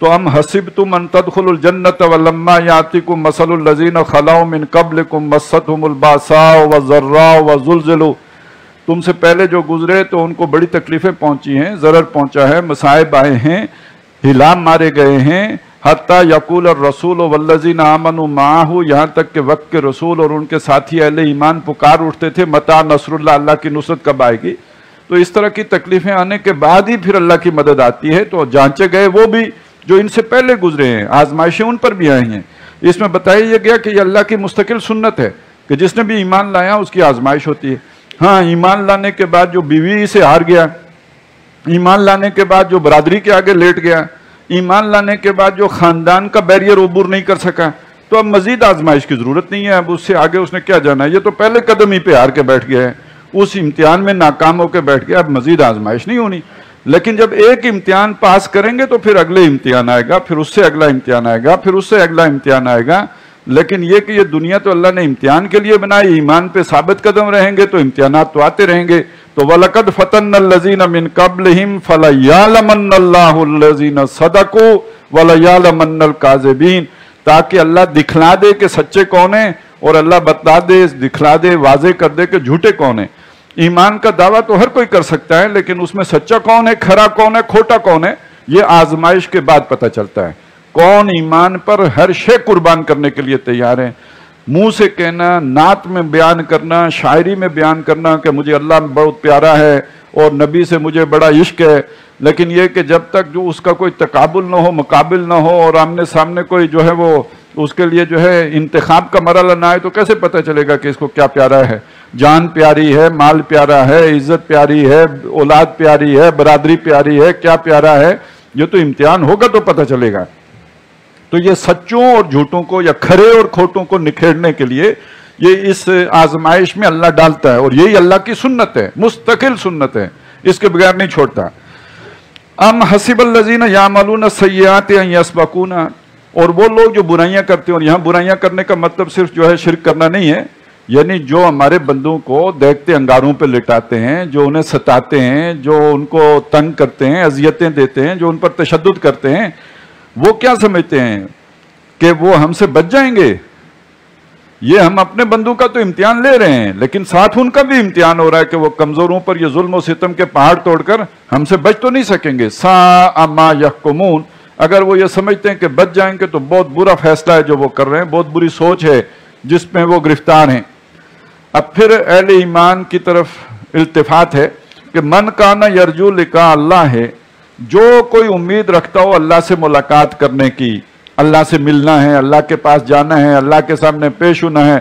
تو ام حسبتم ان تدخلوا الجنۃ ولما یاتکم مثل الذین خلوا من قبلکم مستهم الباساء والضراء وزلزلوا، تم سے پہلے جو گزرے تو ان کو بڑی تکلیفیں پہنچی ہیں، ضرر پہنچا ہے، مصائب آئے ہیں، ہلا مارے گئے ہیں، حتیٰ یقول الرسول والذین آمنوا معہ، یہاں تک کہ وقت کے رسول اور ان کے ساتھی اہل ایمان پکار اٹھتے تھے متى نصر اللہ، اللہ کی نصرت کب آئے گی؟ تو اس طرح کی تکلیفیں آنے کے بعد ہی پھر اللہ کی مدد آتی ہے۔ تو جانچے گئے وہ بھی جو ان سے پہلے گزرے ہیں، آزمائشیں ان پر بھی آئی ہیں۔ اس میں بتایا یہ گیا کہ یہ اللہ کی مستقل سنت ہے کہ جس نے بھی ایمان لایا اس کی آزمائش ہوتی ہے۔ ہاں، ایمان لانے کے بعد جو بیوی سے ہار گیا، ایمان لانے کے بعد جو برادری کے آگے لیٹ گیا، ایمان لانے کے بعد جو خاندان کا بیریئر عبور نہیں کر سکا، تو اب مزید آزمائش کی ضرورت نہیں ہے، اب اس سے آگے اس نے کیا جانا ہے؟ یہ تو پہلے قدم ہی پہ ہار کے بیٹھ گیا ہے، اس امتحان میں ناکام ہو کے بیٹھ گیا، اب مزید آزمائش نہیں ہونی۔ لیکن جب ایک امتحان پاس کریں گے تو پھر اگلے امتحان آئے گا، پھر اس سے اگلا امتحان آئے گا، پھر اس سے اگلا امتحان آئے گا۔ لیکن یہ کہ یہ دنیا تو اللہ نے امتحان کے لیے بنائی، ایمان پہ ثابت قدم رہیں گے تو امتحانات تو آتے رہیں گے۔ تو وَلَقَدْ فَتَنَّ الَّذِينَ مِن قَبْلِهِمْ فَلَيَعْلَمَنَّ اللَّهُ الَّذِينَ صَدَقُوا وَلَيَعْلَمَنَّ الْكَاذِبِينَ، تاکہ اللہ دکھلا دے کہ سچے کون ہیں اور اللہ بتلا دے، دکھلا دے، واضح کر دے کہ جھوٹے کون ہیں۔ ایمان کا دعویٰ تو ہر کوئی کر سکتا ہے، لیکن اس میں سچا کون ہے، کھرا کون ہے، کھوٹا کون ہے، یہ آزمائش کے بعد پتہ چلتا ہے۔ کون ایمان پر ہر شے قربان کرنے کے لیے تیار ہے، منہ سے کہنا، نعت میں بیان کرنا، شاعری میں بیان کرنا کہ مجھے اللہ بہت پیارا ہے اور نبی سے مجھے بڑا عشق ہے، لیکن یہ کہ جب تک جو اس کا کوئی تقابل نہ ہو، مقابل نہ ہو، اور آمنے سامنے کوئی جو ہے وہ اس کے لیے جو ہے انتخاب کا مرحلہ نہ آئے، تو کیسے پتہ چلے گا کہ اس کو کیا پیارا ہے؟ جان پیاری ہے، مال پیارا ہے، عزت پیاری ہے، اولاد پیاری ہے، برادری پیاری ہے، کیا پیارا ہے؟ یہ تو امتحان ہوگا تو پتہ چلے گا۔ تو یہ سچوں اور جھوٹوں کو یا کھرے اور کھوٹوں کو نکھیڑنے کے لیے یہ اس آزمائش میں اللہ ڈالتا ہے، اور یہی اللہ کی سنت ہے، مستقل سنت ہے، اس کے بغیر نہیں چھوڑتا۔ ام حسب الذین یعملون السیئات ان یسبقونا، اور وہ لوگ جو برائیاں کرتے ہیں، اور یہاں برائیاں کرنے کا مطلب صرف جو ہے شرک کرنا نہیں ہے، یعنی جو ہمارے بندوں کو دیکھتے انگاروں پہ لٹاتے ہیں، جو انہیں ستاتے ہیں، جو ان کو تنگ کرتے ہیں، اذیتیں دیتے ہیں، جو ان پر تشدد کرتے ہیں، وہ کیا سمجھتے ہیں کہ وہ ہم سے بچ جائیں گے؟ یہ ہم اپنے بندوں کا تو امتحان لے رہے ہیں، لیکن ساتھ ان کا بھی امتحان ہو رہا ہے کہ وہ کمزوروں پر یہ ظلم و ستم کے پہاڑ توڑ کر ہم سے بچ تو نہیں سکیں گے۔ ساء ما یحکمون، اگر وہ یہ سمجھتے ہیں کہ بچ جائیں گے تو بہت برا فیصلہ ہے جو وہ کر رہے ہیں، بہت بری سوچ ہے جس میں وہ گرفتار ہیں۔ اب پھر اہل ایمان کی طرف التفات ہے کہ من کان یرجو لقاء اللہ ہے، جو کوئی امید رکھتا ہو اللہ سے ملاقات کرنے کی، اللہ سے ملنا ہے، اللہ کے پاس جانا ہے، اللہ کے سامنے پیش ہونا ہے،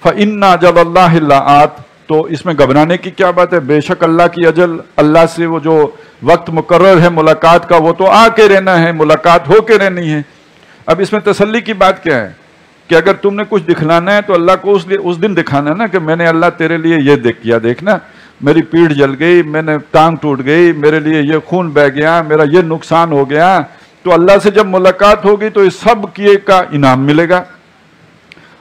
فَإِنَّ أَجَلَ اللَّهِ لَآتٍ، تو اس میں گھبرانے کی کیا بات ہے؟ بے شک اللہ کی اجل، اللہ سے وہ جو وقت مقرر ہے ملاقات کا، وہ تو آ کے رہنا ہے، ملاقات ہو کے رہنی ہے۔ اب اس میں تسلی کی بات کیا ہے کہ اگر تم نے کچھ دکھلانا ہے تو اللہ کو اس دن دکھانا نا کہ میں نے اللہ تیرے لیے یہ کیا، دیکھنا میری پیٹھ جل گئی، میں نے ٹانگ ٹوٹ گئی، میرے لیے یہ خون بہ گیا، میرا یہ نقصان ہو گیا۔ تو اللہ سے جب ملاقات ہوگی تو اس سب کیے کا انعام ملے گا،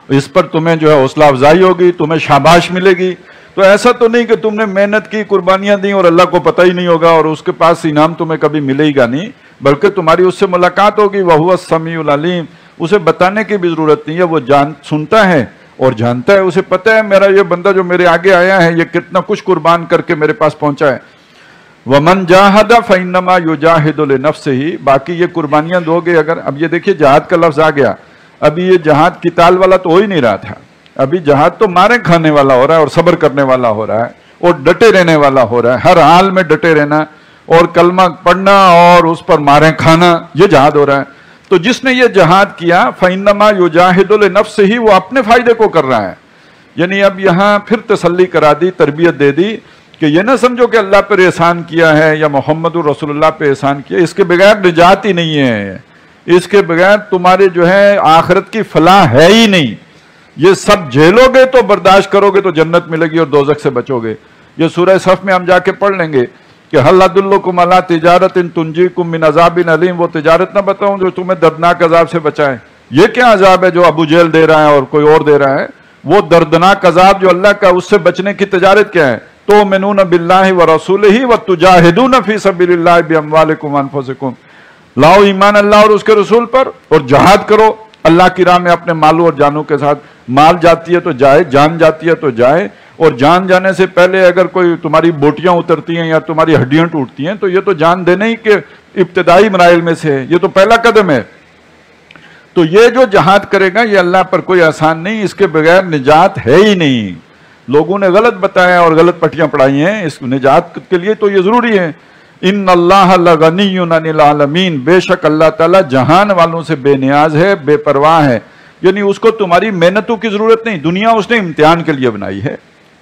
اس پر تمہیں جو ہے حوصلہ افزائی ہوگی، تمہیں شاباش ملے گی۔ تو ایسا تو نہیں کہ تم نے محنت کی، قربانیاں دیں اور اللہ کو پتہ ہی نہیں ہوگا اور اس کے پاس انعام تمہیں کبھی ملے گا نہیں، بلکہ تمہاری اس سے ملاقات ہوگی۔ وَهُوَ السَّمِيعُ الْعَلِيمُ، اسے بتانے کی بھی ضرورت نہیں ہے، وہ سنتا ہے اور جانتا ہے، اسے پتہ ہے میرا یہ بندہ جو میرے آگے آیا ہے یہ کتنا کچھ قربان کر کے میرے پاس پہنچا ہے۔ وَمَنْ جَاهَدَ فَإِنَّمَا يُجَاهِدُ لِنَفْسِهِ، باقی یہ قربانیاں دو گے اگر، اب یہ دیکھیے جہاد کا لفظ آ گیا، ابھی یہ جہاد قتال والا تو ہو ہی نہیں رہا تھا، ابھی جہاد تو مارے کھانے والا ہو رہا ہے اور صبر کرنے والا ہو رہا ہے اور ڈٹے رہنے والا ہو رہا ہے، ہر حال میں ڈٹے رہنا اور کلمہ پڑھنا اور اس پر مارے کھانا، یہ جہاد ہو رہا ہے۔ تو جس نے یہ جہاد کیا فَإِنَّمَا يُجَاهِدُ لِنَفْسِهِ، وہ اپنے فائدے کو کر رہا ہے۔ یعنی اب یہاں پھر تسلی کرا دی، تربیت دے دی کہ یہ نہ سمجھو کہ اللہ پر احسان کیا ہے یا محمد رسول اللہ پہ احسان کیا، اس کے بغیر نجات ہی نہیں ہے، اس کے بغیر تمہارے جو ہے آخرت کی فلاح ہے ہی نہیں۔ یہ سب جھیلو گے تو برداشت کرو گے تو جنت ملے گی اور دوزخ سے بچو گے۔ یہ سورہ صف میں ہم جا کے پڑھ لیں گے کہ هل ادلکم علی تجارت تنجیکم من عذاب علیم، وہ تجارت نہ بتاؤں جو تمہیں دردناک عذاب سے بچائے۔ یہ کیا عذاب ہے جو ابو جہل دے رہا ہے اور کوئی اور دے رہا ہے؟ وہ دردناک عذاب جو اللہ کا، اس سے بچنے کی تجارت کیا ہے؟ تؤمنون باللہ ورسولہ وتجاہدون فی سبیل اللہ باموالکم وانفسکم، لاؤ ایمان اللہ اور اس کے رسول پر اور جہاد کرو اللہ کی راہ میں اپنے مالوں اور جانوں کے ساتھ. مال جاتی ہے تو جائے, جان جاتی ہے تو جائے, اور جان جانے سے پہلے اگر کوئی تمہاری بوٹیاں اترتی ہیں یا تمہاری ہڈیاں ٹوٹتی ہیں تو یہ تو جان دینے ہی کے ابتدائی مراحل میں سے ہے, یہ تو پہلا قدم ہے. تو یہ جو جہاد کرے گا یہ اللہ پر کوئی آسان نہیں, اس کے بغیر نجات ہے ہی نہیں. لوگوں نے غلط بتایا اور غلط پٹیاں پڑھائی ہیں, اس نجات کے لیے تو یہ ضروری ہے. ان اللہ لغنی عن العالمین, بے شک اللہ تعالیٰ جہان والوں سے بے نیاز ہے, بے پرواہ ہے. یعنی اس کو تمہاری محنتوں کی ضرورت نہیں, دنیا اس نے امتحان کے لیے بنائی ہے,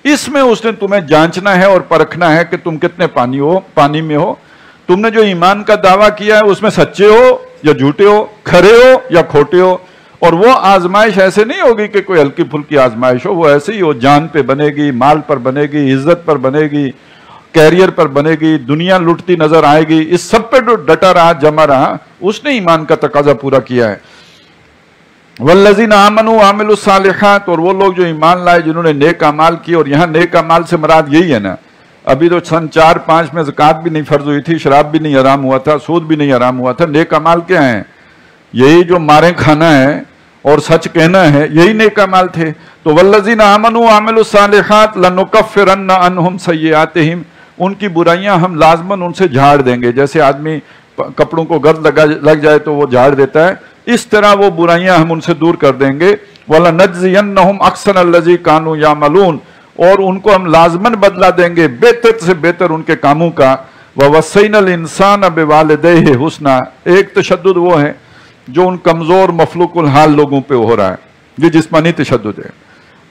اس میں اس نے تمہیں جانچنا ہے اور پرکھنا ہے کہ تم کتنے پانی میں ہو. تم نے جو ایمان کا دعویٰ کیا ہے اس میں سچے ہو یا جھوٹے ہو, کھرے ہو یا کھوٹے ہو. اور وہ آزمائش ایسے نہیں ہوگی کہ کوئی ہلکی پھلکی آزمائش ہو, وہ ایسے ہی ہو, جان پہ بنے گی, مال پر بنے گی, عزت پر بنے گی, کیریئر پر بنے گی, دنیا لٹتی نظر آئے گی. اس سب پہ جو ڈٹا رہا, جمع رہا, اس نے ایمان کا تقاضا پورا کیا ہے. والذین آمنوا وعملوا الصالحات, اور وہ لوگ جو ایمان لائے جنہوں نے نیک اعمال کیے. اور یہاں نیک اعمال سے مراد یہی ہے نا, ابھی تو سن 4-5 میں زکوٰۃ بھی نہیں فرض ہوئی تھی, شراب بھی نہیں حرام ہوا تھا, سود بھی نہیں حرام ہوا تھا. نیک اعمال کیا ہیں؟ یہی جو ماریں کھانا ہے اور سچ کہنا ہے, یہی نیک اعمال تھے. تو والذین آمنوا وعملوا الصالحات لنکفرن عنہم سیئاتہم, ان کی برائیاں ہم لازماً ان سے جھاڑ دیں گے. جیسے آدمی کپڑوں کو گرد لگ جائے تو وہ جھاڑ دیتا ہے, اس طرح وہ برائیاں ہم ان سے دور کر دیں گے. وَلَنَجْزِيَنَّهُمْ أَحْسَنَ الَّذِي كَانُوا يَعْمَلُونَ, اور ان کو ہم لازماً بدلہ دیں گے بہتر سے بہتر ان کے کاموں کا. وَوَصَّيْنَا الْإِنسَانَ بِوَالِدَيْهِ حُسْنًا, ایک تشدد وہ ہے جو ان کمزور مفلوق الحال لوگوں پہ ہو رہا ہے, یہ جسمانی تشدد ہے.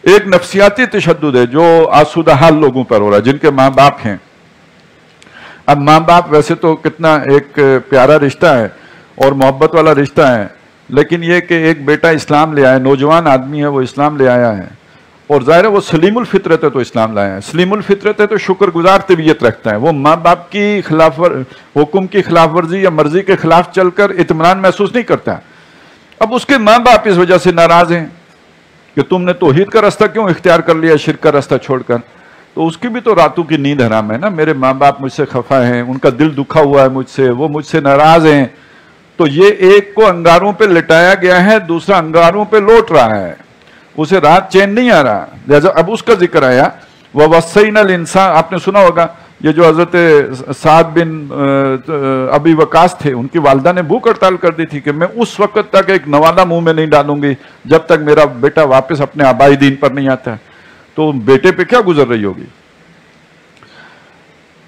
ایک نفسیاتی تشدد ہے جو آسودہ حال لوگوں پر ہو رہا ہے, جن کے ماں باپ ہیں. اب ماں باپ ویسے تو کتنا ایک پیارا رشتہ ہے اور محبت والا رشتہ ہے, لیکن یہ کہ ایک بیٹا اسلام لے آیا, نوجوان آدمی ہے, وہ اسلام لے آیا ہے, اور ظاہر ہے وہ سلیم الفطرت ہے تو اسلام لایا ہے. سلیم الفطرت ہے تو شکر گزار طبیعت رکھتا ہے, وہ ماں باپ کی حکم کی خلاف ورزی یا مرضی کے خلاف چل کر اطمینان محسوس نہیں کرتا. اب اس کے ماں باپ اس وجہ سے ناراض ہیں کہ تم نے توحید کا راستہ کیوں اختیار کر لیا شرک کا راستہ چھوڑ کر. تو اس کی بھی تو راتوں کی نیند حرام ہے نا, میرے ماں باپ مجھ سے خفا ہیں, ان کا دل دکھا ہوا ہے مجھ سے, وہ مجھ سے ناراض ہیں. تو یہ ایک کو انگاروں پہ لٹایا گیا ہے, دوسرا انگاروں پہ لوٹ رہا ہے, اسے رات چین نہیں آ رہا. لہذا اب اس کا ذکر آیا. وَوَصَّيْنَا الْإِنسَانَ, آپ نے سنا ہوگا یہ جو حضرت سعد بن ابی وقاص تھے, ان کی والدہ نے بھوک ہڑتال کر دی تھی کہ میں اس وقت تک ایک نوالا منہ میں نہیں ڈالوں گی جب تک میرا بیٹا واپس اپنے آبائی دین پر نہیں آتا ہے. تو بیٹے پہ کیا گزر رہی ہوگی.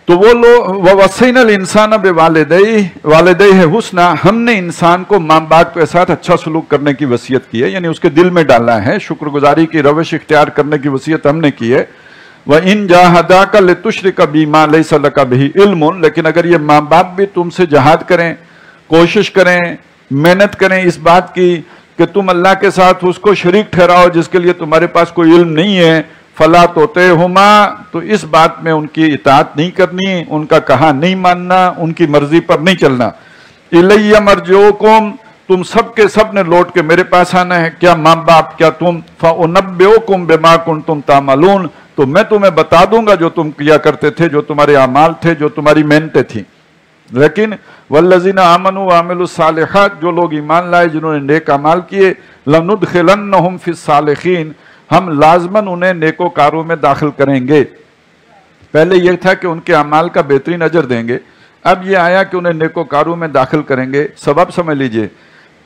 تو وہ لوگ وَوَصَّيْنَا الْإِنسَانَ بِوَالِدَيْهِ حُسْنًا, ہم نے انسان کو ماں باپ کے ساتھ اچھا سلوک کرنے کی وصیت کی ہے, یعنی اس کے دل میں ڈالا ہے, شکر گزاری کی روش اختیار کرنے کی وصیت ہم نے کی ہے. وَإِن جَاهَدَاكَ لِتُشْرِكَ بِمَا لَيْسَ لَكَ بِهِ عِلْمٌ, لیکن اگر یہ ماں باپ بھی تم سے جہاد کریں, کوشش کریں, محنت کریں اس بات کی کہ تم اللہ کے ساتھ اس کو شریک ٹھہراؤ جس کے لیے تمہارے پاس کوئی علم نہیں ہے, فَلَا تُطِعْهُمَا, تو اس بات میں ان کی اطاعت نہیں کرنی, ان کا کہا نہیں ماننا, ان کی مرضی پر نہیں چلنا. إِلَيَّ مَرْجِعُكُمْ, تم سب کے سب نے لوٹ کے میرے پاس آنا ہے. کیا ماں باپ, کیا تم, فَأُنَبِّئُكُمْ بِمَا كُنْتُمْ تَعْمَلُونَ, تو میں تمہیں بتا دوں گا جو تم کیا کرتے تھے, جو تمہارے اعمال تھے, جو تمہاری محنتیں تھیں. لیکن والذین آمنوا وعملوا الصالحات, جو لوگ ایمان لائے جنہوں نے نیک اعمال کیے, لندخلنہم فی الصالحین, ہم لازماً انہیں نیکوکاروں میں داخل کریں گے. پہلے یہ تھا کہ ان کے اعمال کا بہترین اجر دیں گے, اب یہ آیا کہ انہیں نیکوکاروں میں داخل کریں گے. سبب سمجھ لیجئے,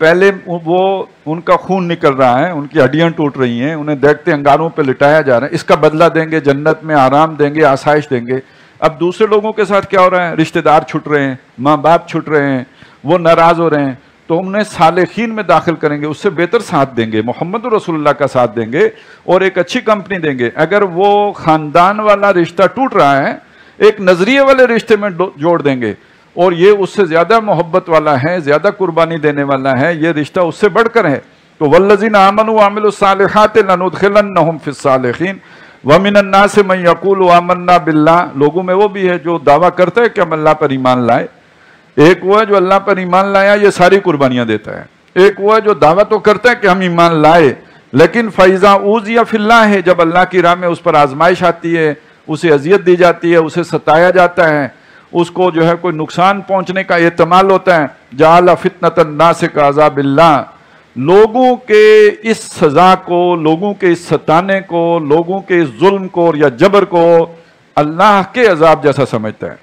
پہلے وہ ان کا خون نکل رہا ہے, ان کی ہڈیاں ٹوٹ رہی ہیں, انہیں دیکھتے انگاروں پہ لٹایا جا رہا ہے, اس کا بدلہ دیں گے, جنت میں آرام دیں گے, آسائش دیں گے. اب دوسرے لوگوں کے ساتھ کیا ہو رہا ہے, رشتہ دار چھٹ رہے ہیں, ماں باپ چھٹ رہے ہیں, وہ ناراض ہو رہے ہیں, تو انہیں صالحین میں داخل کریں گے, اس سے بہتر ساتھ دیں گے, محمد رسول اللہ کا ساتھ دیں گے اور ایک اچھی کمپنی دیں گے. اگر وہ خاندان والا رشتہ ٹوٹ رہا ہے, ایک نظریے والے رشتے میں جوڑ دیں گے, اور یہ اس سے زیادہ محبت والا ہے, زیادہ قربانی دینے والا ہے, یہ رشتہ اس سے بڑھ کر ہے. تو والذین آمنوا وعملوا الصالحات لندخلنہم فی الصالحین ومن الناس من یقول آمنا باللہ, لوگوں میں وہ بھی ہے جو دعویٰ کرتا ہے کہ ہم اللہ پر ایمان لائے. ایک وہ ہے جو اللہ پر ایمان لایا, یہ ساری قربانیاں دیتا ہے. ایک وہ ہے جو دعویٰ تو کرتا ہے کہ ہم ایمان لائے, لیکن فَإِذَا أُوذِيَ فِي اللَّهِ ہے, جب اللہ کی راہ میں اس پر آزمائش آتی ہے, اسے اذیت دی جاتی ہے, اسے ستایا جاتا ہے, اس کو جو ہے کوئی نقصان پہنچنے کا احتمال ہوتا ہے, جعل فتنۃ الناس کعذاب اللہ، لوگوں کے اس سزا کو، لوگوں کے اس ستانے کو، لوگوں کے اس ظلم کو یا جبر کو اللہ کے عذاب جیسا سمجھتا ہے۔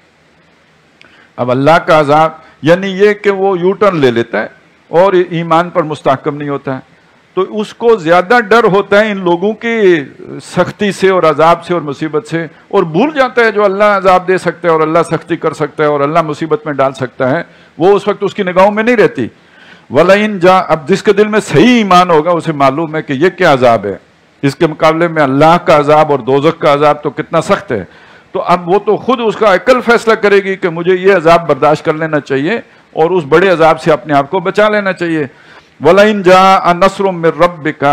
اب اللہ کا عذاب یعنی یہ کہ وہ یو ٹرن لے لیتا ہے اور ایمان پر مستحکم نہیں ہوتا ہے، تو اس کو زیادہ ڈر ہوتا ہے ان لوگوں کی سختی سے اور عذاب سے اور مصیبت سے، اور بھول جاتا ہے جو اللہ عذاب دے سکتا ہے اور اللہ سختی کر سکتا ہے اور اللہ مصیبت میں ڈال سکتا ہے، وہ اس وقت اس کی نگاہوں میں نہیں رہتی۔ وَلَئِن جَاءَ، اب جس کے دل میں صحیح ایمان ہوگا اسے معلوم ہے کہ یہ کیا عذاب ہے، اس کے مقابلے میں اللہ کا عذاب اور دوزخ کا عذاب تو کتنا سخت ہے، تو اب وہ تو خود اس کا عقل فیصلہ کرے گی کہ مجھے یہ عذاب برداشت کر لینا چاہیے اور اس بڑے عذاب سے اپنے آپ کو بچا لینا چاہیے۔ وَلَئِن جَاءَ نَصْرٌ مِّن رَبِّكَ،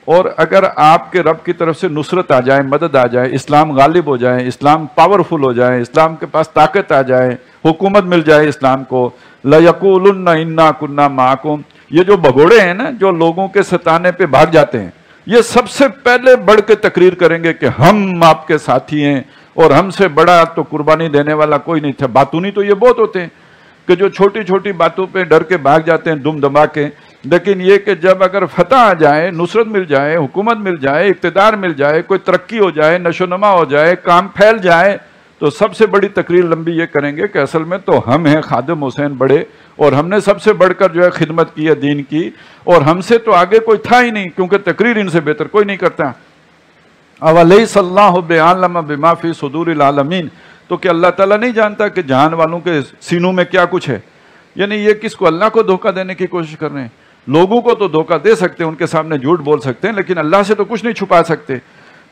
اور اگر آپ کے رب کی طرف سے نصرت آ جائے، مدد آ جائے، اسلام غالب ہو جائے، اسلام پاورفل ہو جائے، اسلام کے پاس طاقت آ جائے، حکومت مل جائے اسلام کو، لَيَقُولُنَّ إِنَّا كُنَّا مَعَكُمْ، یہ جو بگوڑے ہیں نا جو لوگوں کے ستانے پہ بھاگ جاتے ہیں، یہ سب سے پہلے بڑھ کے تقریر کریں گے کہ ہم آپ کے ساتھی ہیں اور ہم سے بڑا تو قربانی دینے والا کوئی نہیں تھا۔ باتونی تو یہ بہت ہوتے ہیں کہ جو چھوٹی چھوٹی باتوں پہ ڈر کے بھاگ جاتے ہیں دم دما کے، لیکن یہ کہ جب اگر فتح آ جائے، نصرت مل جائے، حکومت مل جائے، اقتدار مل جائے، کوئی ترقی ہو جائے، نشو نما ہو جائے، کام پھیل جائے، تو سب سے بڑی تقریر لمبی یہ کریں گے کہ اصل میں تو ہم ہیں خادم حسین بڑے، اور ہم نے سب سے بڑھ کر جو ہے خدمت کی ہے دین کی، اور ہم سے تو آگے کوئی تھا ہی نہیں، کیونکہ تقریر ان سے بہتر کوئی نہیں کرتا۔ اَوَلَيْسَ اللَّهُ بِعَالَمَ بِمَا فِي صُدُورِ الْعَالَمِينَ، تو کہ اللہ تعالیٰ نہیں جانتا کہ جہان والوں کے سینوں میں کیا کچھ ہے؟ یعنی یہ کس کو، اللہ کو دھوکہ دینے کی کوشش کر رہے ہیں۔ لوگوں کو تو دھوکہ دے سکتے ہیں، ان کے سامنے جھوٹ بول سکتے ہیں، لیکن اللہ سے تو کچھ نہیں چھپا سکتے۔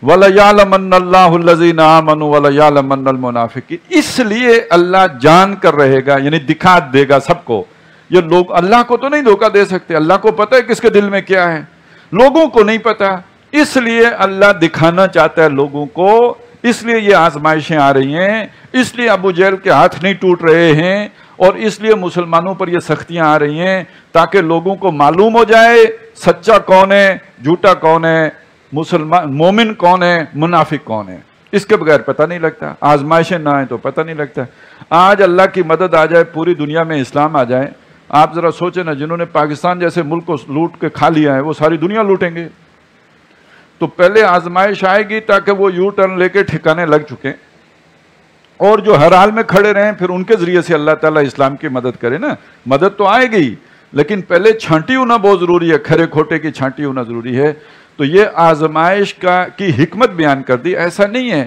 وَلَيَعْلَمَنَّ اللَّهُ الَّذِينَ آمَنُوا وَلَيَعْلَمَنَّ الْمُنَافِقِينَ، اس لیے اللہ جان کر رہے گا، یعنی دکھا دے گا سب کو۔ یہ لوگ اللہ کو تو نہیں دھوکہ دے سکتے، اللہ کو پتہ ہے کس کے دل میں کیا ہے، لوگوں کو نہیں پتہ، اس لیے اللہ دکھانا چاہتا ہے لوگوں کو، اس لیے یہ آزمائشیں آ رہی ہیں، اس لیے ابو جہل کے ہاتھ نہیں ٹوٹ رہے ہیں، اور اس لیے مسلمانوں پر یہ سختیاں آ رہی ہیں تاکہ لوگوں کو معلوم ہو جائے سچا کون ہے، جھوٹا کون ہے، مسلمان مومن کون ہے، منافق کون ہے۔ اس کے بغیر پتہ نہیں لگتا، آزمائشیں نہ آئیں تو پتہ نہیں لگتا۔ آج اللہ کی مدد آ جائے، پوری دنیا میں اسلام آ جائے، آپ ذرا سوچیں نا، جنہوں نے پاکستان جیسے ملک کو لوٹ کے کھا لیا ہے وہ ساری دنیا لوٹیں گے۔ تو پہلے آزمائش آئے گی تاکہ وہ یو ٹرن لے کے ٹھکانے لگ چکے، اور جو ہر حال میں کھڑے رہیں، پھر ان کے ذریعے سے اللہ تعالیٰ اسلام کی مدد کرے نا۔ مدد تو آئے گی، لیکن پہلے چھانٹی ہونا بہت ضروری ہے، کھرے کھوٹے کی چھانٹی ہونا ضروری ہے۔ تو یہ آزمائش کی حکمت بیان کر دی۔ ایسا نہیں ہے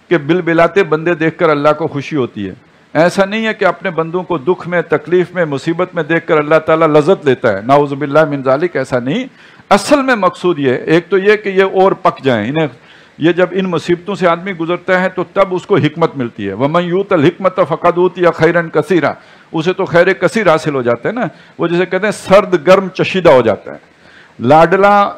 کہ بلبلاتے بندے دیکھ کر اللہ کو خوشی ہوتی ہے، ایسا نہیں ہے کہ اپنے بندوں کو دکھ میں، تکلیف میں، مصیبت میں دیکھ کر اللہ تعالیٰ لذت لیتا ہے، نعوذ باللہ من ذالک، ایسا نہیں۔ اصل میں مقصود یہ ہے، ایک تو یہ کہ یہ اور پک جائیں، انہیں یہ جب ان مصیبتوں سے آدمی گزرتا ہے تو تب اس کو حکمت ملتی ہے۔ وَمَن يُؤْتَ الْحِكْمَةَ فَقَدْ أُوتِيَ خَيْرًا كَثِيرًا، اسے تو خیر کثیر حاصل ہو جاتا ہے نا، وہ جسے کہتے ہیں سرد گرم چشیدہ ہو جاتا ہے۔ لاڈلا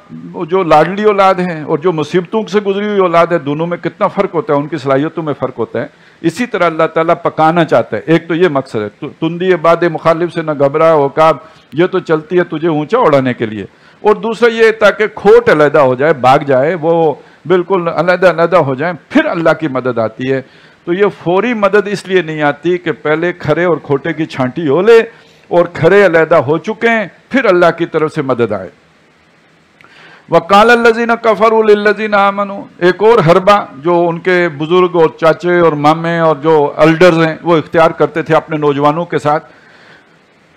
جو لاڈلی اولاد ہے اور جو مصیبتوں سے گزری ہوئی اولاد ہے، دونوں میں کتنا فرق ہوتا ہے، ان کی صلاحیتوں میں فرق ہوتا ہے۔ اسی طرح اللہ تعالیٰ پکانا چاہتا ہے۔ ایک تو یہ مقصد ہے، تندی باد مخالف سے نہ گھبرا عقاب، یہ تو چلتی ہے تجھے اونچا اڑانے کے لیے، اور دوسرا یہ تاکہ کھوٹ علیحدہ ہو جائے، بھاگ جائے، وہ بالکل علیحدہ علیحدہ ہو جائیں، پھر اللہ کی مدد آتی ہے۔ تو یہ فوری مدد اس لیے نہیں آتی کہ پہلے کھرے اور کھوٹے کی چھانٹی ہو لے اور کھرے علیحدہ ہو چکے ہیں، پھر اللہ کی طرف سے مدد آئے۔ وَقَالَ الَّذِينَ كَفَرُوا لِلَّذِينَ آمَنُوا، ایک اور حربہ جو ان کے بزرگ اور چاچے اور مامے اور جو الڈرز ہیں وہ اختیار کرتے تھے اپنے نوجوانوں کے ساتھ،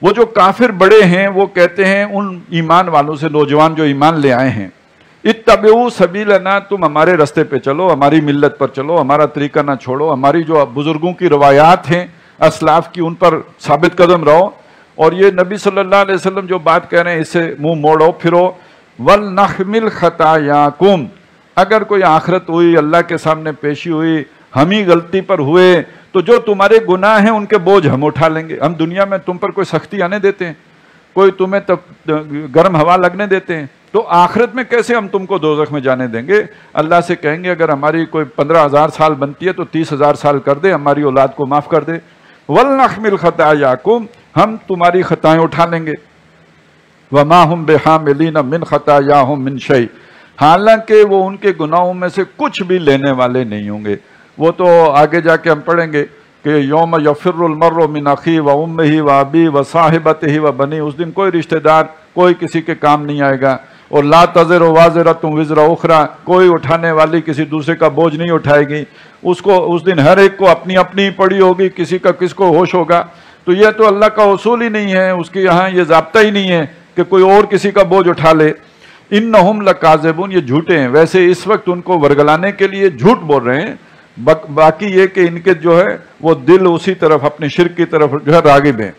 وہ جو کافر بڑے ہیں وہ کہتے ہیں ان ایمان والوں سے، نوجوان جو ایمان لے آئے ہیں، اتبعوا سبیلنا، تم ہمارے رستے پہ چلو، ہماری ملت پر چلو، ہمارا طریقہ نہ چھوڑو، ہماری جو بزرگوں کی روایات ہیں اسلاف کی ان پر ثابت قدم رہو، اور یہ نبی صلی اللہ علیہ وسلم جو بات کہہ رہے ہیں اس سے منہ موڑو پھرو۔ وَلْنَحْمِلْ خَطَايَاكُمْ، اگر کوئی آخرت ہوئی، اللہ کے سامنے پیشی ہوئی، ہم ہی غلطی پر ہوئے تو جو تمہارے گناہ ہیں ان کے بوجھ ہم اٹھا لیں گے۔ ہم دنیا میں تم پر کوئی سختی آنے دیتے ہیں، کوئی تمہیں گرم ہوا لگنے دیتے ہیں، تو آخرت میں کیسے ہم تم کو دوزخ میں جانے دیں گے؟ اللہ سے کہیں گے اگر ہماری کوئی 15,000 سال بنتی ہے تو 30,000 سال کر دے، ہماری اولاد کو معاف کر دے۔ وَلْنَحْمِلْ خَطَايَاكُمْ، ہم تمہاری خطائیں اٹھا لیں گے۔ وَمَا هُمْ بِحَامِلِينَ مِنْ خَطَايَاهُمْ مِنْ شَيْءٍ، حالانکہ وہ ان کے گناہوں میں سے کچھ بھی لینے والے نہیں ہوں گے۔ وہ تو آگے جا کے ہم پڑھیں گے کہ یوم یفر المرء من اخیہ و امہ و ابیہ و صاحبتہ و بنیہ، اس دن کوئی رشتہ دار کوئی کسی کے کام نہیں آئے گا. اور لا تزر وازرۃ وزر اخری، کوئی اٹھانے والی کسی دوسرے کا بوجھ نہیں اٹھائے گی. اس دن ہر ایک کو اپنی اپنی پڑی ہوگی، کسی کا کس کو ہوش ہوگا. تو یہ تو اللہ کا اصول ہی نہیں ہے، اس کے یہاں یہ ضابطہ ہی نہیں ہے کہ کوئی اور کسی کا بوجھ اٹھا لے. انہم لکاذبون، یہ جھوٹے ہیں. ویسے اس وقت ان کو ورگلانے کے لیے جھوٹ بول رہے ہیں، باقی یہ کہ ان کے جو ہے وہ دل اسی طرف اپنے شرک کی طرف جو ہے راغب ہیں.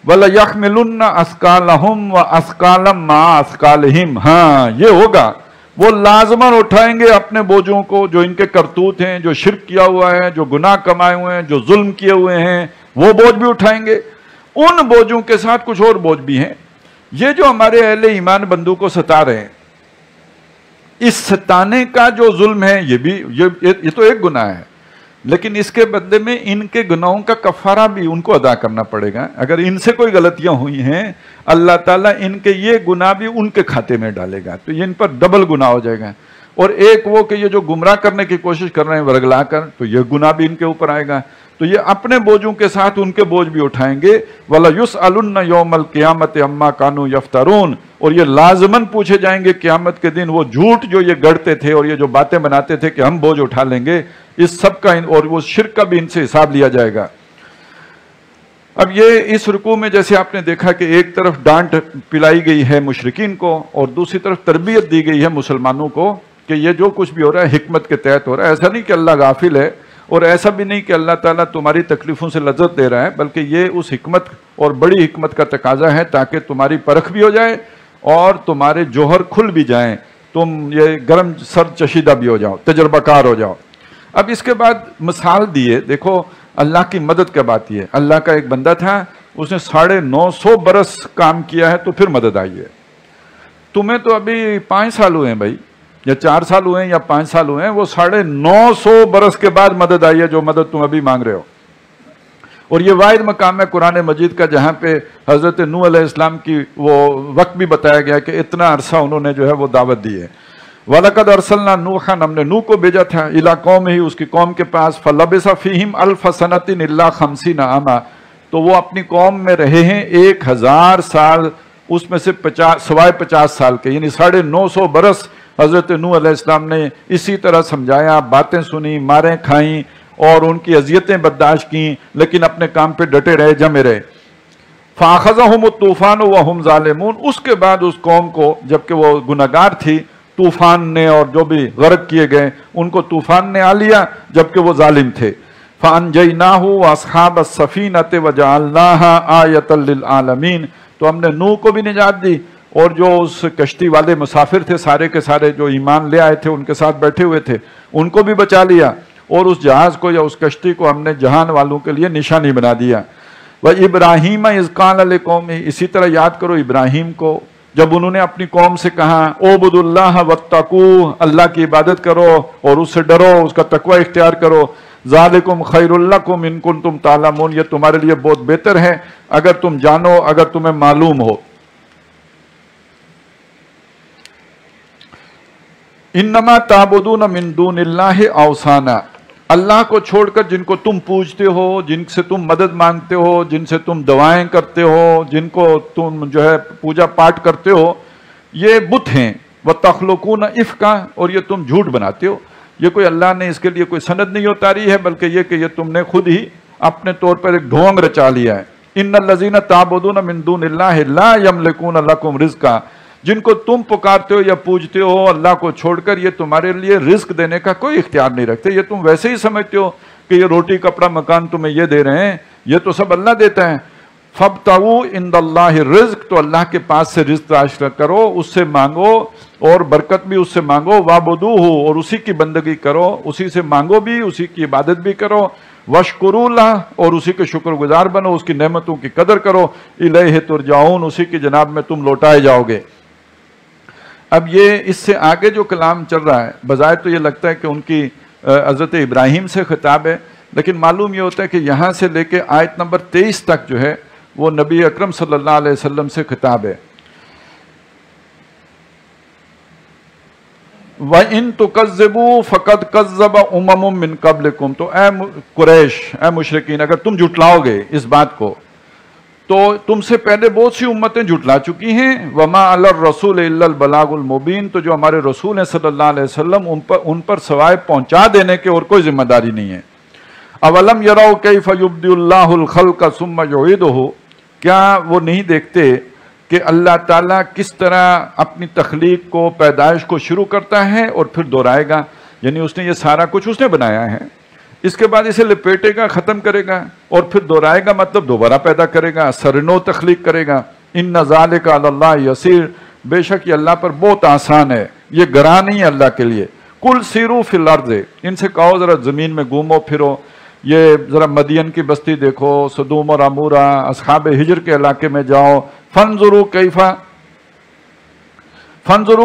وَلَيَحْمِلُنَّ أَثْقَالَهُمْ وَأَثْقَالًا مَعَ أَثْقَالِهِمْ، ہاں یہ ہوگا، وہ لازماً اٹھائیں گے اپنے بوجھوں کو جو ان کے کرتوت ہیں، جو شرک کیا ہوا ہے، جو گناہ کمائے ہوئے ہیں، جو ظلم کیے ہوئے ہیں، وہ بوجھ بھی اٹھائیں گے. ان بوجھوں کے ساتھ کچھ اور بوجھ بھی ہیں. یہ جو ہمارے اہل ایمان بندوں کو ستا رہے ہیں، اس ستانے کا جو ظلم ہے یہ تو ایک گناہ ہے، لیکن اس کے بدلے میں ان کے گناہوں کا کفارہ بھی ان کو ادا کرنا پڑے گا. اگر ان سے کوئی غلطیاں ہوئی ہیں، اللہ تعالیٰ ان کے یہ گناہ بھی ان کے کھاتے میں ڈالے گا، تو یہ ان پر ڈبل گناہ ہو جائے گا. اور ایک وہ کہ یہ جو گمراہ کرنے کی کوشش کر رہے ہیں ورگلا کر، تو یہ گناہ بھی ان کے اوپر آئے گا. تو یہ اپنے بوجھوں کے ساتھ ان کے بوجھ بھی اٹھائیں گے. وَلَيُسْأَلُنَّ يَوْمَ الْقِيَامَةِ عَمَّا كَانُوا يَفْتَرُونَ، اور یہ لازماً پوچھے جائیں گے قیامت کے دن وہ جھوٹ جو یہ گڑتے تھے اور یہ جو باتیں بناتے تھے کہ ہم بوجھ اٹھا لیں گے، اس سب کا اور وہ شرک کا بھی ان سے حساب لیا جائے گا. اب یہ اس رکوع میں جیسے آپ نے دیکھا کہ ایک طرف ڈانٹ پلائی گئی ہے مشرکین کو اور دوسری طرف تربیت دی گئی ہے مسلمانوں کو کہ یہ جو کچھ بھی ہو رہا ہے حکمت کے تحت ہو رہا ہے. ایسا نہیں کہ اللہ غافل ہے، اور ایسا بھی نہیں کہ اللہ تعالیٰ تمہاری تکلیفوں سے لذت دے رہا ہے، بلکہ یہ اس حکمت اور بڑی حکمت کا تقاضا ہے تاکہ تمہاری پرکھ بھی ہو جائے اور تمہارے جوہر کھل بھی جائیں، تم یہ گرم سر چشیدہ بھی ہو جاؤ، تجربہ کار ہو جاؤ. اب اس کے بعد مثال دیے، دیکھو اللہ کی مدد کا بات یہ. اللہ کا ایک بندہ تھا، اس نے 950 برس کام کیا ہے تو پھر مدد آئی ہے. تمہیں تو ابھی 5 سال ہوئے ہیں بھائی، یا 4 سال ہوئے ہیں یا 5 سال ہوئے ہیں، وہ 950 برس کے بعد مدد آئی ہے جو مدد تم ابھی مانگ رہے ہو. اور یہ واحد مقام ہے قرآن مجید کا جہاں پہ حضرت نوح علیہ السلام کی وہ وقت بھی بتایا گیا کہ اتنا عرصہ انہوں نے جو ہے وہ دعوت دی ہے. وَلَقَدْ أَرْسَلْنَا نُوحًا، ہم نے نوح کو بھیجا تھا، إِلَىٰ قَوْمِهِ، اس کی قوم کے پاس، فَلَبِثَ فِيهِمْ أَلْفَ سَنَةٍ إِلَّا 50 عَامًا، تو وہ اپنی قوم میں رہے ہیں 1000 سال، اس میں سے سوائے 50 سال کے، یعنی 950 برس حضرت نوح علیہ السلام نے اسی طرح سمجھایا، باتیں سنی، ماریں کھائیں اور ان کی اذیتیں برداشت کیں، لیکن اپنے کام پہ ڈٹے رہے، جمے رہے. فَأَخَذَهُمُ الطُّوفَانُ وَهُمْ ظَالِمُونَ، اس کے بعد اس قوم کو جبکہ وہ گنہگار تھی، طوفان نے اور جو بھی غرق کیے گئے ان کو طوفان نے آ لیا جبکہ وہ ظالم تھے. فَأَنْجَيْنَاهُ وَأَصْحَابَ السَّفِينَةِ وَجَعَلْنَاهَا آيَةً لِلْعَالَمِينَ، تو ہم نے نوح کو بھی نجات دی اور جو اس کشتی والے مسافر تھے سارے کے سارے جو ایمان لے آئے تھے ان کے ساتھ بیٹھے ہوئے تھے ان کو بھی بچا لیا، اور اس جہاز کو یا اس کشتی کو ہم نے جہان والوں کے لیے نشانی بنا دیا. وَإِبْرَاهِيمَ إِذْ قَالَ لِقَوْمِهِ، اسی طرح یاد کرو ابراہیم کو جب انہوں نے اپنی قوم سے کہا اعبدوا اللہ واتقوہ، اللہ کی عبادت کرو اور اس سے ڈرو، اس کا تقوی اختیار کرو. ذالکم خیر لکم ان کنتم تعلمون، یہ تمہارے لیے بہت بہتر ہے اگر تم جانو، اگر تمہیں معلوم ہو. انما تعبدون من دون اللہ اوثانا، اللہ کو چھوڑ کر جن کو تم پوجتے ہو، جن سے تم مدد مانگتے ہو، جن سے تم دعائیں کرتے ہو، جن کو تم جو ہے پوجا پاٹ کرتے ہو، یہ بت ہیں. وَتَخْلُقُونَ إِفْكًا، اور یہ تم جھوٹ بناتے ہو. یہ کوئی اللہ نے اس کے لیے کوئی سند نہیں اتاری ہے، بلکہ یہ کہ یہ تم نے خود ہی اپنے طور پر ایک ڈھونگ رچا لیا ہے. إِنَّ الَّذِينَ تَعْبُدُونَ مِن دُونِ اللَّهِ لَا يَمْلِكُونَ لَكُمْ رِزْقًا، جن کو تم پکارتے ہو یا پوجتے ہو اللہ کو چھوڑ کر، یہ تمہارے لیے رزق دینے کا کوئی اختیار نہیں رکھتے. یہ تم ویسے ہی سمجھتے ہو کہ یہ روٹی کپڑا مکان تمہیں یہ دے رہے ہیں، یہ تو سب اللہ دیتا ہے. فَابْتَغُوا عِندَ اللَّهِ الرِّزْقَ، تو اللہ کے پاس سے رزق تلاش کرو، اس سے مانگو اور برکت بھی اس سے مانگو. وَاعْبُدُوهُ، اور اسی کی بندگی کرو، اسی سے مانگو بھی، اسی کی عبادت بھی کرو. وَاشْكُرُوا لَهُ، اور اسی کے شکر گزار بنو، اس کی نعمتوں کی قدر کرو. إِلَيْهِ تُرْجَعُونَ، اسی کی جناب میں تم لوٹائے جاؤ گے. اب یہ اس سے آگے جو کلام چل رہا ہے بظاہر تو یہ لگتا ہے کہ ان کی حضرت ابراہیم سے خطاب ہے، لیکن معلوم یہ ہوتا ہے کہ یہاں سے لے کے آیت نمبر 23 تک جو ہے وہ نبی اکرم صلی اللہ علیہ وسلم سے خطاب ہے. وَإِن تُكَذِّبُوا فَقَدْ كَذَّبَ أُمَمٌ مِّن قَبْلِكُمْ، تو اے قریش، اے مشرکین، اگر تم جھٹلاؤ گے اس بات کو تو تم سے پہلے بہت سی امتیں جھٹلا چکی ہیں. وَمَا عَلَى الرَّسُولِ إِلَّا الْبَلَاغُ الْمُبِينُ، تو جو ہمارے رسول ہیں صلی اللہ علیہ وسلم، ان پر سوائے پہنچا دینے کے اور کوئی ذمہ داری نہیں ہے. اَوَلَمْ يَرَوْا كَيْفَ يُبْدِئُ اللَّهُ الْخَلْقَ ثُمَّ يُعِيدُهُ، کیا وہ نہیں دیکھتے کہ اللہ تعالیٰ کس طرح اپنی تخلیق کو، پیدائش کو شروع کرتا ہے اور پھر دہرائے گا. یعنی اس نے یہ سارا کچھ اس نے بنایا ہے، اس کے بعد اسے لپیٹے گا، ختم کرے گا اور پھر دہرائے گا، مطلب دوبارہ پیدا کرے گا، سرنو تخلیق کرے گا. ان ذالک علی اللہ یسیر، بے شک یہ اللہ پر بہت آسان ہے، یہ گراں نہیں ہے اللہ کے لیے. کل سیرو فی الارض، ان سے کہو ذرا زمین میں گھومو پھرو، یہ ذرا مدین کی بستی دیکھو، سدوم اور عمورہ، اصحاب ہجر کے علاقے میں جاؤ. فانظروا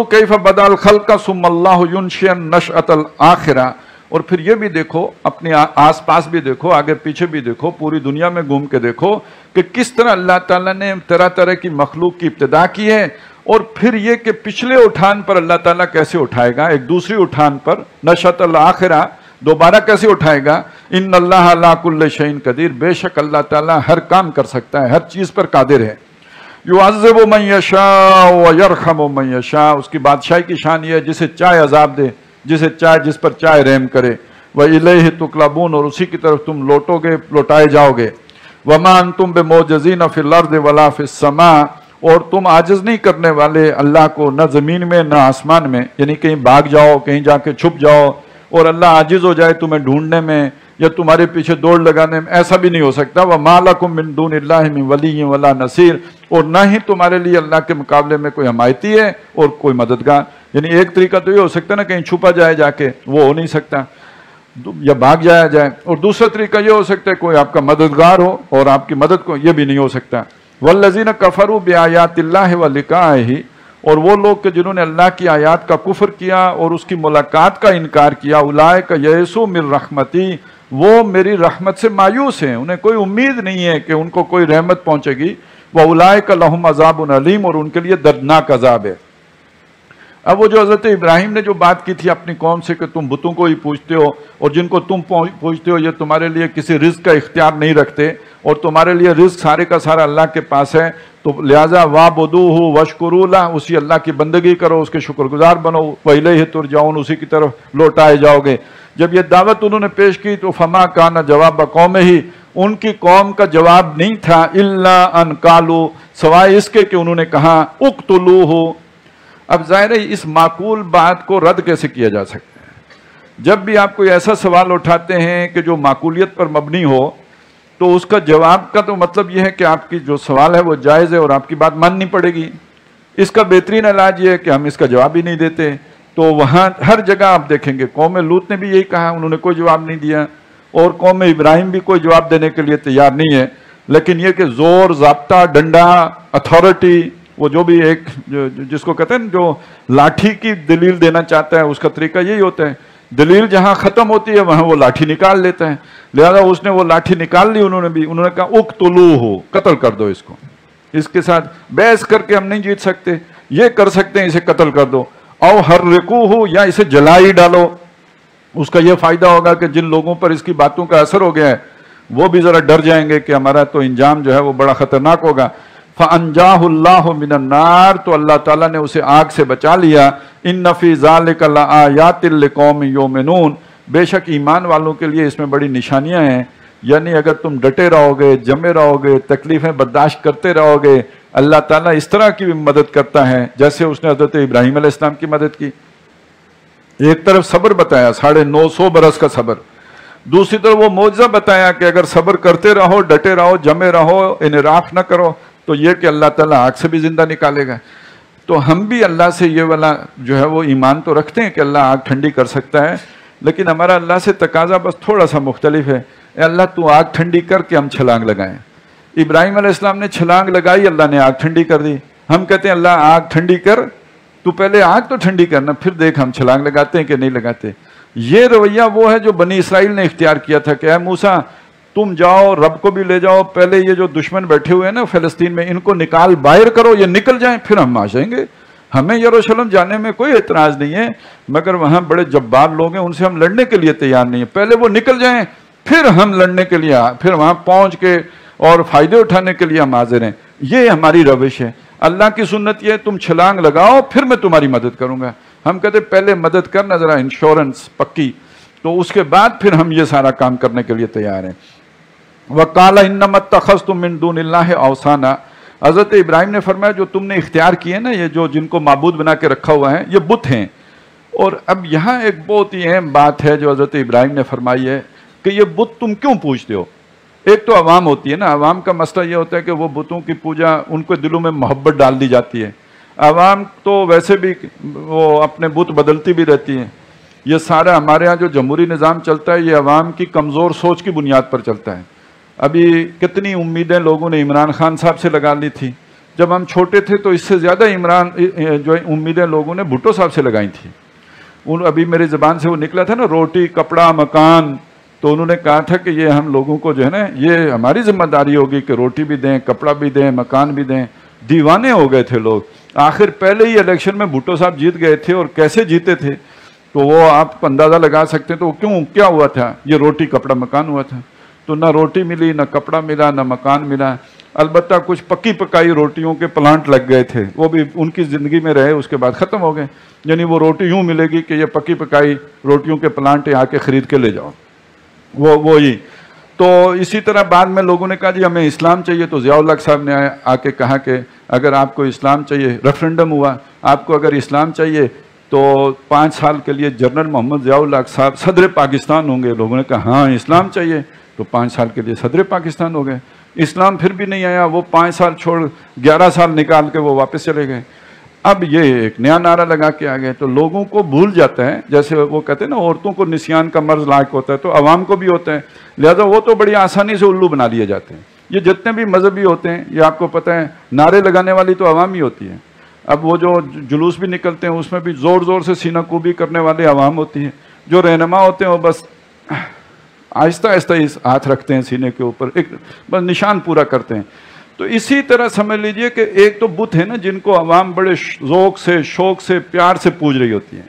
کیف بدأ الخلق ثم اللہ ینشئ النشأۃ الآخرہ، اور پھر یہ بھی دیکھو، اپنے آس پاس بھی دیکھو، آگے پیچھے بھی دیکھو، پوری دنیا میں گھوم کے دیکھو کہ کس طرح اللہ تعالیٰ نے طرح طرح کی مخلوق کی ابتدا کی ہے، اور پھر یہ کہ پچھلے اٹھان پر اللہ تعالیٰ کیسے اٹھائے گا، ایک دوسری اٹھان پر نشأۃ الآخرہ دوبارہ کیسے اٹھائے گا. ان اللہ علی کل شیء قدیر، بے شک اللہ تعالیٰ ہر کام کر سکتا ہے، ہر چیز پر قادر ہے. یعذب من یشاء ویرحم من یشاء، اس کی بادشاہی کی شان یہ ہے جسے چاہے عذاب دے، جسے چاہے، جس پر چاہے رحم کرے. وَإِلَيْهِ تُقْلَبُونَ، اور اسی کی طرف تم لوٹو گے، لوٹائے جاؤ گے. وَمَا أَنْتُمْ بِمُعْجِزِينَ فِي الْأَرْضِ وَلَا فِي السَّمَاءِ، اور تم عاجز نہیں کرنے والے اللہ کو، نہ زمین میں نہ آسمان میں. یعنی کہیں بھاگ جاؤ، کہیں جا کے چھپ جاؤ اور اللہ عاجز ہو جائے تمہیں ڈھونڈنے میں یا تمہارے پیچھے دوڑ لگانے میں، ایسا بھی نہیں ہو سکتا. وَمَا لَكُم مِّن دُونِ اللَّهِ مِن وَلِيٍّ وَلَا نَصِيرٍ، اور نہ ہی تمہارے لیے اللہ کے مقابلے میں کوئی حمایتی ہے اور کوئی مددگار. یعنی ایک طریقہ تو یہ ہو سکتا ہے نا، کہیں چھپا جائے جا کے، وہ ہو نہیں سکتا، یا بھاگ جایا جائے. اور دوسرا طریقہ یہ ہو سکتا ہے کوئی آپ کا مددگار ہو اور آپ کی مدد کو، یہ بھی نہیں ہو سکتا. وَالَّذِينَ كَفَرُوا بِآيَاتِ اللَّهِ وَلِقَائِهِ، اور وہ لوگ کہ جنہوں نے اللہ کی آیات کا کفر کیا اور اس کی ملاقات کا انکار کیا، اولئک یئسوا من رحمتی، وہ میری رحمت سے مایوس ہیں، انہیں کوئی امید نہیں ہے کہ ان کو کوئی رحمت پہنچے گی. وَأُولَئِكَ لَهُمْ عَذَابٌ أَلِيمٌ، اور ان کے لیے دردناک عذاب ہے. اب وہ جو حضرت ابراہیم نے جو بات کی تھی اپنی قوم سے کہ تم بتوں کو ہی پوجتے ہو اور جن کو تم پوجتے ہو یہ تمہارے لیے کسی رزق کا اختیار نہیں رکھتے اور تمہارے لیے رزق سارے کا سارا اللہ کے پاس ہے، تو لہٰذا وَاعْبُدُوهُ وَاشْكُرُوا لَهُ، اسی اللہ کی بندگی کرو، اس کے شکر گزار بنو. وَإِلَيْهِ تُرْجَعُونَ، اسی کی طرف لوٹائے جاؤ گے. جب یہ دعوت انہوں نے پیش کی تو فما کان جواب قومہ، ان کی قوم کا جواب نہیں تھا الا ان قالوا، سوائے اس کے کہ انہوں نے کہا اقتلوہ. اب ظاہر ہے اس معقول بات کو رد کیسے کیا جا سکتا ہے؟ جب بھی آپ کوئی ایسا سوال اٹھاتے ہیں کہ جو معقولیت پر مبنی ہو تو اس کا جواب کا تو مطلب یہ ہے کہ آپ کی جو سوال ہے وہ جائز ہے اور آپ کی بات ماننی پڑے گی. اس کا بہترین علاج یہ ہے کہ ہم اس کا جواب ہی نہیں دیتے. تو وہاں ہر جگہ آپ دیکھیں گے قوم لوط نے بھی یہی کہا، انہوں نے کوئی جواب نہیں دیا، اور قوم ابراہیم بھی کوئی جواب دینے کے لیے تیار نہیں ہے. لیکن یہ کہ زور، ضابطہ، ڈنڈا، اتھارٹی، وہ جو بھی ایک جس کو کہتے ہیں جو لاٹھی کی دلیل دینا چاہتا ہے اس کا طریقہ یہی ہوتا ہے. دلیل جہاں ختم ہوتی ہے وہاں وہ لاٹھی نکال لیتا ہے. لہذا اس نے وہ لاٹھی نکال لی، انہوں نے کہا اقتلوہ، قتل کر دو اس کو. اس کے ساتھ بحث کر کے ہم نہیں جیت سکتے، یہ کر سکتے ہیں اسے قتل کر دو، او حرقوہ، یا اسے جلا ہی ڈالو. اس کا یہ فائدہ ہوگا کہ جن لوگوں پر اس کی باتوں کا اثر ہو گیا ہے وہ بھی ذرا ڈر جائیں گے کہ ہمارا تو انجام جو ہے وہ بڑا خطرناک ہوگا. فَأَنْجَاهُ اللَّهُ مِنَ النَّارِ، تو اللہ تعالیٰ نے اسے آگ سے بچا لیا. إِنَّ فِي ذَلِكَ لَآيَاتٍ لِقَوْمٍ يُؤْمِنُونَ، بے شک ایمان والوں کے لیے اس میں بڑی نشانیاں ہیں. یعنی اگر تم ڈٹے رہو گے، جمے رہو گے، تکلیفیں برداشت کرتے رہو گے، اللہ تعالیٰ اس طرح کی بھی مدد کرتا ہے جیسے اس نے حضرت ابراہیم علیہ السلام کی مدد کی. ایک طرف صبر بتایا، 950 برس کا صبر، دوسری طرف وہ معجزہ بتایا کہ اگر صبر کرتے رہو، ڈٹے رہو، جمے رہو، انحراف نہ کرو تو یہ کہ اللہ تعالیٰ آگ سے بھی زندہ نکالے گا. تو ہم بھی اللہ سے یہ والا جو ہے وہ ایمان تو رکھتے ہیں کہ اللہ آگ ٹھنڈی کر سکتا ہے، لیکن ہمارا اللہ سے تقاضا بس تھوڑا سا مختلف ہے. اے اللہ تو آگ ٹھنڈی کر کے ہم چھلانگ لگائیں. ابراہیم علیہ السلام نے چھلانگ لگائی، اللہ نے آگ ٹھنڈی کر دی. ہم کہتے ہیں اللہ آگ ٹھنڈی کر، تو پہلے آگ تو ٹھنڈی کرنا، پھر دیکھ ہم چھلانگ لگاتے ہیں کہ نہیں لگاتے. یہ رویہ وہ ہے جو بنی اسرائیل نے اختیار کیا تھا کہ اے موسیٰ تم جاؤ، رب کو بھی لے جاؤ، پہلے یہ جو دشمن بیٹھے ہوئے ہیں نا فلسطین میں ان کو نکال باہر کرو، یہ نکل جائیں پھر ہم آ جائیں گے. ہمیں یروشلم جانے میں کوئی اعتراض نہیں ہے، مگر وہاں بڑے جبار لوگ ہیں، ان سے ہم لڑنے کے لیے تیار نہیں ہیں، پہلے وہ نکل جائیں پھر ہم لڑنے کے لیے، پھر وہاں پہنچ کے اور فائدے اٹھانے کے لیے ہم حاضر ہیں۔ یہ ہماری روش ہے۔ اللہ کی سنت یہ ہے تم چھلانگ لگاؤ پھر میں تمہاری مدد کروں گا۔ ہم کہتے پہلے مدد کرنا ذرا انشورنس پکی، تو اس کے بعد پھر ہم یہ سارا کام کرنے کے لیے تیار ہیں۔ وَقَالَ إِنَّمَا اتَّخَذْتُم مِّن دُونِ اللَّهِ أَوْثَانًا، حضرت ابراہیم نے فرمایا جو تم نے اختیار کیے نا، یہ جو جن کو معبود بنا کے رکھا ہوا ہے یہ بت ہیں۔ اور اب یہاں ایک بہت ہی اہم بات ہے جو حضرت ابراہیم نے فرمائی ہے کہ یہ بت تم کیوں پوجتے ہو؟ ایک تو عوام ہوتی ہے نا، عوام کا مسئلہ یہ ہوتا ہے کہ وہ بتوں کی پوجا ان کے دلوں میں محبت ڈال دی جاتی ہے۔ عوام تو ویسے بھی وہ اپنے بت بدلتی بھی رہتی ہیں۔ یہ سارا ہمارے ہاں جو جمہوری نظام چلتا ہے یہ عوام کی کمزور سوچ کی بنیاد پر چلتا ہے۔ ابھی کتنی امیدیں لوگوں نے عمران خان صاحب سے لگا لی تھی، جب ہم چھوٹے تھے تو اس سے زیادہ امیدیں لوگوں نے بھٹو صاحب سے لگائی تھیں۔ ابھی میری زبان سے وہ نکلا تھا نا روٹی کپڑا مکان، تو انہوں نے کہا تھا کہ یہ ہم لوگوں کو جو ہے نا یہ ہماری ذمہ داری ہوگی کہ روٹی بھی دیں کپڑا بھی دیں مکان بھی دیں۔ دیوانے ہو گئے تھے لوگ۔ آخر پہلے ہی الیکشن میں بھٹو صاحب جیت گئے تھے، اور کیسے جیتے تھے تو وہ آپ اندازہ لگا سکتے ہیں۔ تو کیا ہوا تھا؟ یہ روٹی کپڑا مکان ہوا تھا۔ تو نہ روٹی ملی نہ کپڑا ملا نہ مکان ملا، البتہ کچھ پکی پکائی روٹیوں کے پلانٹ لگ گئے تھے، وہ بھی ان کی زندگی میں رہے، اس کے بعد ختم ہو گئے۔ یعنی وہ روٹی یوں ملے گی کہ یہ پکی پکائی روٹیوں کے پلانٹ یہاں کے خرید کے لے جاؤ، وہی۔ تو اسی طرح بعد میں لوگوں نے کہا جی ہمیں اسلام چاہیے، تو ضیاء الحق صاحب نے آ کے کہا کہ اگر آپ کو اسلام چاہیے، ریفرنڈم ہوا، آپ کو اگر اسلام چاہیے تو 5 سال کے لیے جنرل محمد ضیاء الحق صاحب صدر پاکستان ہوں گے۔ لوگوں نے کہا ہاں اسلام چاہیے، تو 5 سال کے لیے صدر پاکستان ہو گئے۔ اسلام پھر بھی نہیں آیا، وہ 5 سال چھوڑ 11 سال نکال کے وہ واپس چلے گئے۔ اب یہ ایک نیا نعرہ لگا کے آ گئے، تو لوگوں کو بھول جاتا ہے، جیسے وہ کہتے ہیں نا عورتوں کو نسیان کا مرض لاحق ہوتا ہے، تو عوام کو بھی ہوتا ہے، لہذا وہ تو بڑی آسانی سے الو بنا لیے جاتے ہیں۔ یہ جتنے بھی مذہبی ہوتے ہیں یہ آپ کو پتہ ہے نعرے لگانے والی تو عوام ہی ہوتی ہے۔ اب وہ جو جلوس بھی نکلتے ہیں اس میں بھی زور زور سے سینہ کوبی کرنے والے عوام ہوتی ہے، جو رہنما ہوتے ہیں وہ بس آہستہ آہستہ اس ہاتھ رکھتے ہیں سینے کے اوپر، ایک بس نشان پورا کرتے ہیں۔ تو اسی طرح سمجھ لیجئے کہ ایک تو بت ہے نا جن کو عوام بڑے ذوق سے شوق سے پیار سے پوج رہی ہوتی ہیں،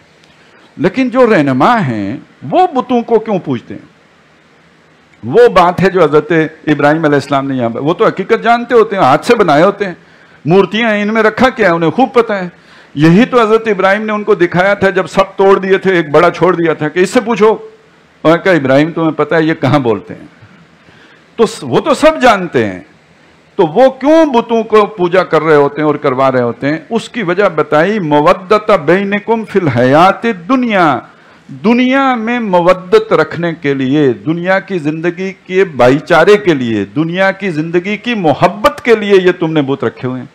لیکن جو رہنما ہیں وہ بتوں کو کیوں پوجتے ہیں؟ وہ بات ہے جو حضرت ابراہیم علیہ السلام نے یہاں، وہ تو حقیقت جانتے ہوتے ہیں، ہاتھ سے بنائے ہوتے ہیں، مورتیاں ہیں، ان میں رکھا کیا ہے انہیں خوب پتہ ہے۔ یہی تو حضرت ابراہیم نے ان کو دکھایا تھا جب سب توڑ دیے تھے، ایک بڑا چھوڑ دیا تھا کہ اس سے پوچھو، اور کہا ابراہیم تمہیں پتہ ہے یہ کہاں بولتے ہیں؟ تو وہ تو سب جانتے ہیں، تو وہ کیوں بتوں کو پوجا کر رہے ہوتے ہیں اور کروا رہے ہوتے ہیں؟ اس کی وجہ بتائی، مودت بینکم فی الحیات الدنیا، دنیا میں مودت رکھنے کے لیے، دنیا کی زندگی کے بھائی چارے کے لیے، دنیا کی زندگی کی محبت کے لیے یہ تم نے بت رکھے ہوئے ہیں۔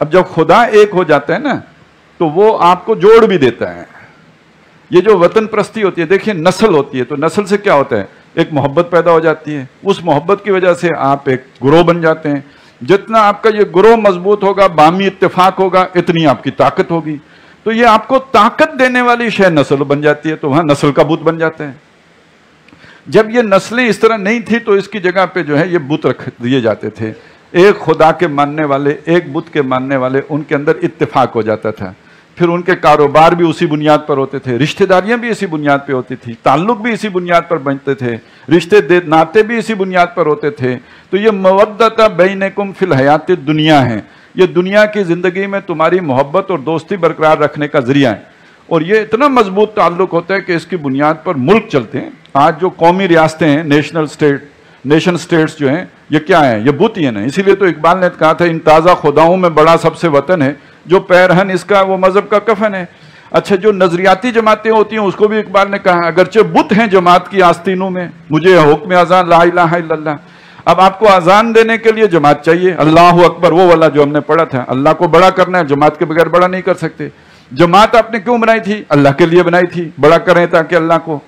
اب جب خدا ایک ہو جاتا ہے نا تو وہ آپ کو جوڑ بھی دیتا ہے۔ یہ جو وطن پرستی ہوتی ہے، دیکھیں نسل ہوتی ہے، تو نسل سے کیا ہوتا ہے؟ ایک محبت پیدا ہو جاتی ہے، اس محبت کی وجہ سے آپ ایک گروہ بن جاتے ہیں۔ جتنا آپ کا یہ گروہ مضبوط ہوگا، باہمی اتفاق ہوگا، اتنی آپ کی طاقت ہوگی۔ تو یہ آپ کو طاقت دینے والی شے نسل بن جاتی ہے، تو وہاں نسل کا بت بن جاتا ہے۔ جب یہ نسلیں اس طرح نہیں تھی تو اس کی جگہ پہ جو ہے یہ بت رکھ دیے جاتے تھے۔ ایک خدا کے ماننے والے، ایک بت کے ماننے والے، ان کے اندر اتفاق ہو جاتا تھا، پھر ان کے کاروبار بھی اسی بنیاد پر ہوتے تھے، رشتہ داریاں بھی اسی بنیاد پہ ہوتی تھی، تعلق بھی اسی بنیاد پر بنتے تھے، رشتے ناطے بھی اسی بنیاد پر ہوتے تھے۔ تو یہ مودت بینکم فی الحیات الدنیا ہے، یہ دنیا کی زندگی میں تمہاری محبت اور دوستی برقرار رکھنے کا ذریعہ ہے، اور یہ اتنا مضبوط تعلق ہوتا ہے کہ اس کی بنیاد پر ملک چلتے ہیں۔ آج جو قومی ریاستیں ہیں، نیشن سٹیٹس جو ہیں، یہ کیا ہیں؟ یہ بت ہی ہیں نا۔ اسی لیے تو اقبال نے کہا تھا ان تازہ خداؤں میں بڑا سب سے وطن ہے، جو پیرہن اس کا وہ مذہب کا کفن ہے۔ اچھا، جو نظریاتی جماعتیں ہوتی ہیں اس کو بھی اقبال نے کہا اگرچہ بت ہیں جماعت کی آستینوں میں، مجھے حکم اذان لا الہ الا اللہ۔ اب آپ کو اذان دینے کے لیے جماعت چاہیے، اللہ اکبر وہ والا جو ہم نے پڑھا تھا، اللہ کو بڑا کرنا ہے، جماعت کے بغیر بڑا نہیں کر سکتے۔ جماعت آپ نے کیوں بنائی تھی؟ اللہ کے لیے بنائی تھی، بڑا کریں تاکہ اللہ کو۔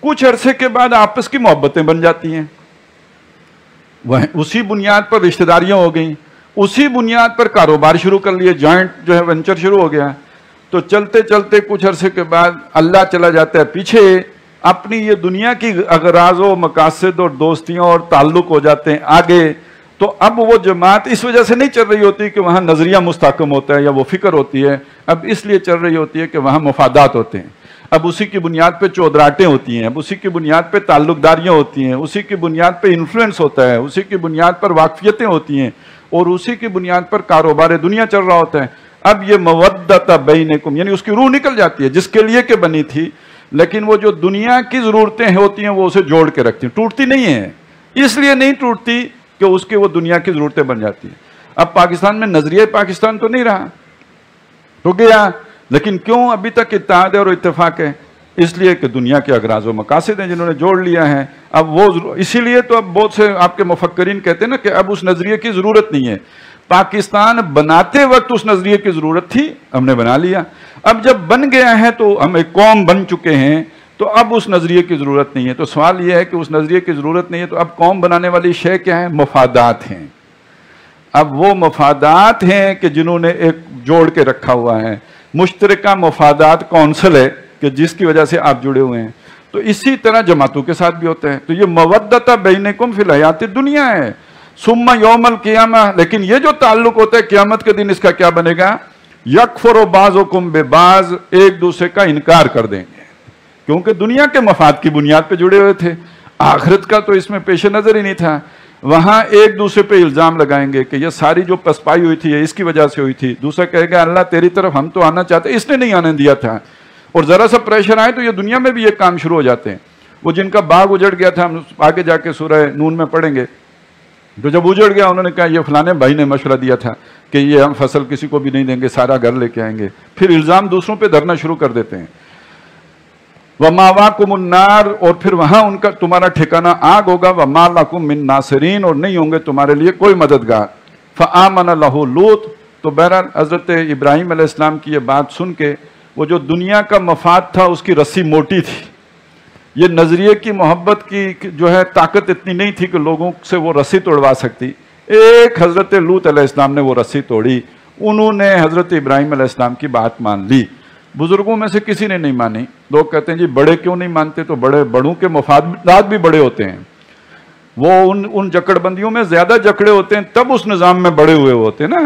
کچھ عرصے کے بعد آپس کی محبتیں بن جاتی ہیں، وہ اسی بنیاد پر رشتہ داریاں ہو گئیں، اسی بنیاد پر کاروبار شروع کر لیے، جوائنٹ جو ہے وینچر شروع ہو گیا۔ تو چلتے چلتے کچھ عرصے کے بعد اللہ چلا جاتا ہے پیچھے، اپنی یہ دنیا کی اغراض و مقاصد اور دوستیاں اور تعلق ہو جاتے ہیں آگے۔ تو تو اب وہ جماعت اس وجہ سے نہیں چل رہی ہوتی کہ وہاں نظریہ مستحکم ہوتا ہے یا وہ فکر ہوتی ہے، اب اس لیے چل رہی ہوتی ہے کہ وہاں مفادات ہوتے ہیں، اب اسی کی بنیاد پہ چودراہٹیں ہوتی ہیں، اب اسی کی بنیاد پہ تعلق داریاں ہوتی ہیں، اسی کی بنیاد پہ انفلوئنس ہوتا ہے، اسی کی بنیاد پر واقفیتیں ہوتی ہیں، اور اسی کی بنیاد پر کاروبار دنیا چل رہا ہوتا ہے۔ اب یہ مودت بینکم یعنی اس کی روح نکل جاتی ہے جس کے لیے کہ بنی تھی، لیکن وہ جو دنیا کی ضرورتیں ہوتی ہیں وہ اسے جوڑ کے رکھتی ہیں، ٹوٹتی نہیں ہیں، اس لیے نہیں ٹوٹتی کہ اس کی وہ دنیا کی ضرورتیں بن جاتی ہیں۔ اب پاکستان میں نظریہ پاکستان تو نہیں رہا، تو گیا، لیکن کیوں ابھی تک اتحاد ہے اور اتفاق ہے؟ اس لیے کہ دنیا کے اغراض و مقاصد ہیں جنہوں نے جوڑ لیا ہے۔ اب وہ اسی لیے تو اب بہت سے آپ کے مفکرین کہتے ہیں نا کہ اب اس نظریے کی ضرورت نہیں ہے۔ پاکستان بناتے وقت اس نظریے کی ضرورت تھی، ہم نے بنا لیا، اب جب بن گیا ہے تو ہم ایک قوم بن چکے ہیں، تو اب اس نظریے کی ضرورت نہیں ہے۔ تو سوال یہ ہے کہ اس نظریے کی ضرورت نہیں ہے تو اب قوم بنانے والی شے کیا ہے؟ مفادات ہیں۔ اب وہ مفادات ہیں کہ جنہوں نے ایک جوڑ کے رکھا ہوا ہے، مشترکہ مفادات کونسل ہے کہ جس کی وجہ سے آپ جڑے ہوئے ہیں۔ تو اسی طرح جماعتوں کے ساتھ بھی ہوتا ہے۔ تو یہ مودت بینکم فی الحیات الدنیا ہے، ثم یوم القیامہ، لیکن یہ جو تعلق ہوتا ہے قیامت کے دن اس کا کیا بنے گا؟ یکفر بعضکم ببعض، ایک دوسرے کا انکار کر دیں گے، کیونکہ دنیا کے مفاد کی بنیاد پہ جڑے ہوئے تھے، آخرت کا تو اس میں پیش نظر ہی نہیں تھا۔ وہاں ایک دوسرے پہ الزام لگائیں گے کہ یہ ساری جو پسپائی ہوئی تھی یہ اس کی وجہ سے ہوئی تھی، دوسرا کہے گا اللہ تیری طرف ہم تو آنا چاہتے، اس نے نہیں آنے دیا تھا، اور ذرا سا پریشر آئے تو یہ دنیا میں بھی یہ کام شروع ہو جاتے ہیں۔ وہ جن کا باغ اجڑ گیا تھا، ہم آگے جا کے سورہ نون میں پڑھیں گے، تو جب اجڑ گیا انہوں نے کہا یہ فلانے بھائی نے مشورہ دیا تھا کہ یہ ہم فصل کسی کو بھی نہیں دیں گے، سارا گھر لے کے آئیں گے، پھر الزام دوسروں پہ دھرنا شروع کر دیتے ہیں۔ وَمَأْوَاكُمُ النَّارُ، اور پھر وہاں ان کا تمہارا ٹھکانہ آگ ہوگا، وَمَا لَكُم مِّن نَاصِرِينَ، اور نہیں ہوں گے تمہارے لیے کوئی مددگار۔ فَآمَنَ لَهُ لوط، تو بہرحال حضرت ابراہیم علیہ السلام کی یہ بات سن کے وہ جو دنیا کا مفاد تھا اس کی رسی موٹی تھی، یہ نظریے کی محبت کی جو ہے طاقت اتنی نہیں تھی کہ لوگوں سے وہ رسی توڑوا سکتی۔ ایک حضرت لوط علیہ السلام نے وہ رسی توڑی، انہوں نے حضرت ابراہیم علیہ السلام کی بات مان لی۔ بزرگوں میں سے کسی نے نہیں مانی۔ لوگ کہتے ہیں جی بڑے کیوں نہیں مانتے؟ تو بڑوں کے مفادات بھی بڑے ہوتے ہیں، وہ ان جکڑ بندیوں میں زیادہ جکڑے ہوتے ہیں تب اس نظام میں بڑے ہوئے ہوتے نا،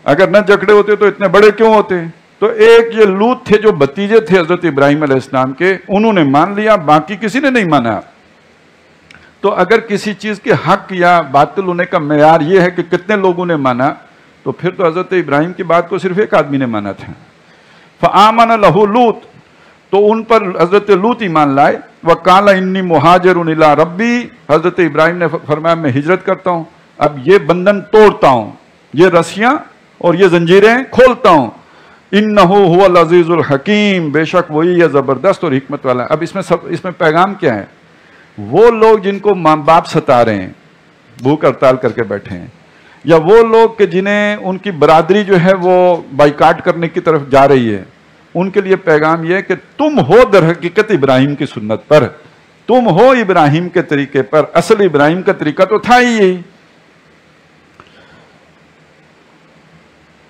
اگر نہ جکڑے ہوتے تو اتنے بڑے کیوں ہوتے؟ تو ایک یہ لوط تھے جو بتیجے تھے حضرت ابراہیم علیہ السلام کے، انہوں نے مان لیا، باقی کسی نے نہیں مانا۔ تو اگر کسی چیز کے حق یا باطل ہونے کا معیار یہ ہے کہ کتنے لوگوں نے مانا، تو پھر تو حضرت ابراہیم کی بات کو صرف ایک آدمی نے مانا تھا۔ فآمن لہ لوط، تو ان پر حضرت لوط ایمان لائے۔ وقال انی مہاجر الی ربی، حضرت ابراہیم نے فرمایا میں ہجرت کرتا ہوں، اب یہ بندھن توڑتا ہوں، یہ رسیاں اور یہ زنجیریں کھولتا ہوں۔ انہ هو العزیز الحکیم، بے شک وہی ہے زبردست اور حکمت والا۔ اب اس میں پیغام کیا ہے؟ وہ لوگ جن کو ماں باپ ستا رہے ہیں، بھوک ہڑتال کر کے بیٹھے ہیں، یا وہ لوگ کہ جنہیں ان کی برادری جو ہے وہ بائیکاٹ کرنے کی طرف جا رہی ہے، ان کے لیے پیغام یہ ہے کہ تم ہو در حقیقت ابراہیم کی سنت پر، تم ہو ابراہیم کے طریقے پر، اصل ابراہیم کا طریقہ تو تھا ہی یہی۔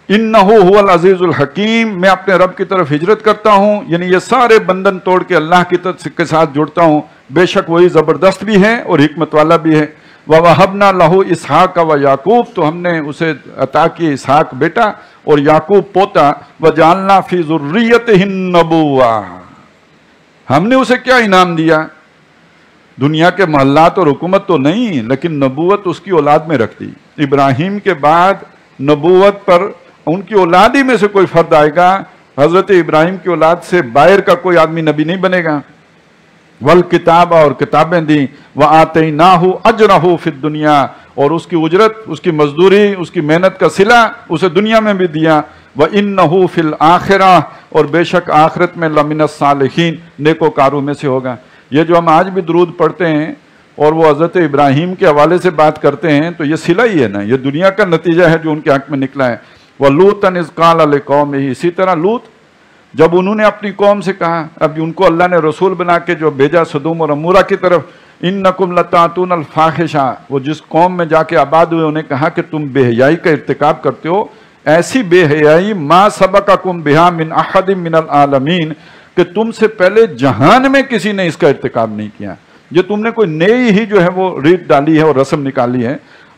انہ هو العزیز الحکیم، میں اپنے رب کی طرف ہجرت کرتا ہوں، یعنی یہ سارے بندھن توڑ کے اللہ کے ساتھ جڑتا ہوں، بے شک وہی زبردست بھی ہے اور حکمت والا بھی ہے۔ وَوَهَبْنَا لَهُ إِسْحَاقَ وَيَعْقُوبَ، تو ہم نے اسے عطا کی اسحاق بیٹا اور یعقوب پوتا۔ وَجَعَلْنَا فِي ذُرِّيَّتِهِ النُّبُوَّةَ، ہم نے اسے کیا انعام دیا؟ دنیا کے محلات اور حکومت تو نہیں، لیکن نبوت اس کی اولاد میں رکھ دی۔ ابراہیم کے بعد نبوت پر ان کی اولاد ہی میں سے کوئی فرد آئے گا، حضرت ابراہیم کی اولاد سے باہر کا کوئی آدمی نبی نہیں بنے گا۔ والکتاب، اور کتابیں دی، وآتیناہ اجرہ فی الدنیا، اور اس کی اجرت، اس کی مزدوری، اس کی محنت کا صلہ اسے دنیا میں بھی دیا۔ وانہ فی الآخرہ، اور بے شک آخرت میں لمن الصالحین، نیکوکاروں میں سے ہوگا۔ یہ جو ہم آج بھی درود پڑھتے ہیں اور وہ حضرت ابراہیم کے حوالے سے بات کرتے ہیں، تو یہ صلہ ہی ہے نا، یہ دنیا کا نتیجہ ہے جو ان کے حق میں نکلا ہے۔ وَلُوطًا إِذْ قَالَ لِقَوْمِهِ، اسی طرح لوط جب انہوں نے اپنی قوم سے کہا، اب ان کو اللہ نے رسول بنا کے جو بھیجا سدوم اور عمورہ کی طرف، اِنَّكُمْ لَتَأْتُونَ الْفَاحِشَةَ، وہ جس قوم میں جا کے آباد ہوئے انہیں کہا کہ تم بے حیائی کا ارتکاب کرتے ہو، ایسی بے حیائی مَا سَبَقَكُمْ بِهَا مِنْ أَحَدٍ مِنَ الْعَالَمِينَ، کہ تم سے پہلے جہان میں کسی نے اس کا ارتکاب نہیں کیا۔ یہ تم نے کوئی نئی ہی جو ہے وہ ریت ڈالی ہے اور رسم نکالی ہے۔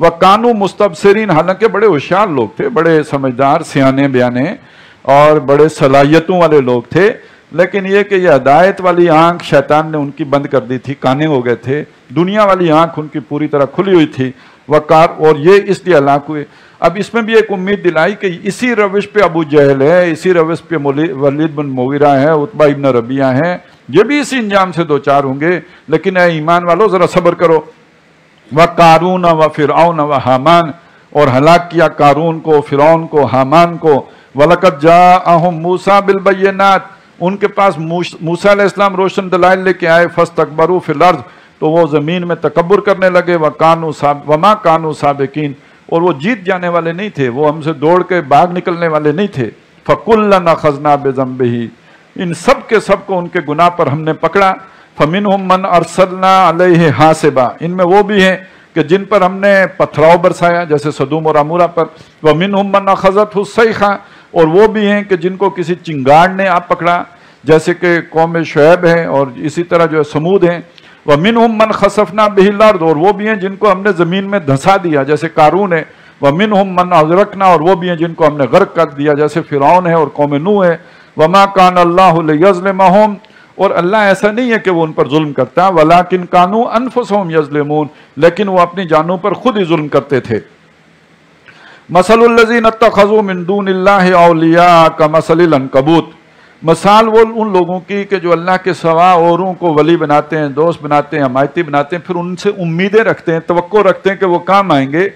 وَقَانُوا مُسْتَبْصِرِينَ، حالانکہ بڑے ہوشیار لوگ تھے، بڑے سمجھدار، سیانے بیانے اور بڑے صلاحیتوں والے لوگ تھے، لیکن یہ کہ یہ ہدایت والی آنکھ شیطان نے ان کی بند کر دی تھی، کانے ہو گئے تھے، دنیا والی آنکھ ان کی پوری طرح کھلی ہوئی تھی، اور یہ اس لیے ہلاک ہوئے۔ اب اس میں بھی ایک امید دلائی کہ اسی روش پہ ابو جہل ہے، اسی روش پہ ولید بن مغیرہ ہے، عتبہ ابن ربیعہ ہیں، یہ بھی اسی انجام سے دوچار ہوں گے، لیکن اے ایمان والو ذرا صبر کرو۔ وَقَارُونَ وَفِرْعَوْنَ وَحَامَانَ، اور ہلاک کیا قارون کو، فرعون کو، حامان کو۔ وَلَقَدْ جَاءَهُم مُوسَىٰ بِالْبَيِّنَاتِ، ان کے پاس موسیٰ علیہ السلام روشن دلائل لے کے آئے، فَاسْتَكْبَرُوا فِي الْأَرْضِ، تو وہ زمین میں تکبر کرنے لگے، وَمَا كَانُوا سَابِقِينَ، اور وہ جیت جانے والے نہیں تھے، وہ ہم سے دوڑ کے باغ نکلنے والے نہیں تھے۔ فَكُلًّا أَخَذْنَا بِذَنبِهِ، ان سب کے سب کو ان کے گناہ پر ہم نے پکڑا۔ فَمِنْهُمْ مَنْ أَرْسَلْنَا عَلَيْهِ حَاسِبًا، ان میں وہ بھی ہیں کہ جن پر ہم نے پتھراؤ برسایا، جیسے سدوم اور عمورہ پر۔ وَمِنْهُمْ مَنْ أَخَذَتْهُ الصَّيْحَةُ، اور وہ بھی ہیں کہ جن کو کسی چنگاڑ نے آپ پکڑا، جیسے کہ قوم شعیب ہے اور اسی طرح جو ہے سمود ہیں۔ وَمِنْهُمْ مَنْ خَسَفْنَا بِهِ الْأَرْضَ، اور وہ بھی ہیں جن کو ہم نے زمین میں دھسا دیا، جیسے قارون ہے۔ وَمِنْهُمْ مَنْ أَغْرَقْنَا، اور وہ بھی ہیں جن کو ہم نے غرق کر دیا، جیسے فرعون ہے اور قوم نوح ہے۔ وَمَا كَانَ اللَّهُ لِيَظْلِمَهُمْ، اور اللہ ایسا نہیں ہے کہ وہ ان پر ظلم کرتا، وَلَٰكِنْ كَانُوا أَنفُسَهُمْ يَظْلِمُونَ، لیکن وہ اپنی جانوں پر خود ہی ظلم کرتے تھے۔ مَثَلُ الَّذِينَ اتَّخَذُوا مِن دُونِ اللَّهِ أَوْلِيَاءَ كَمَثَلِ الْعَنكَبُوتِ، مثال وہ ان لوگوں کی کہ جو اللہ کے سوا اوروں کو ولی بناتے ہیں، دوست بناتے ہیں، حمایتی بناتے ہیں، پھر ان سے امیدیں رکھتے ہیں، توقع رکھتے ہیں کہ وہ کام آئیں گے۔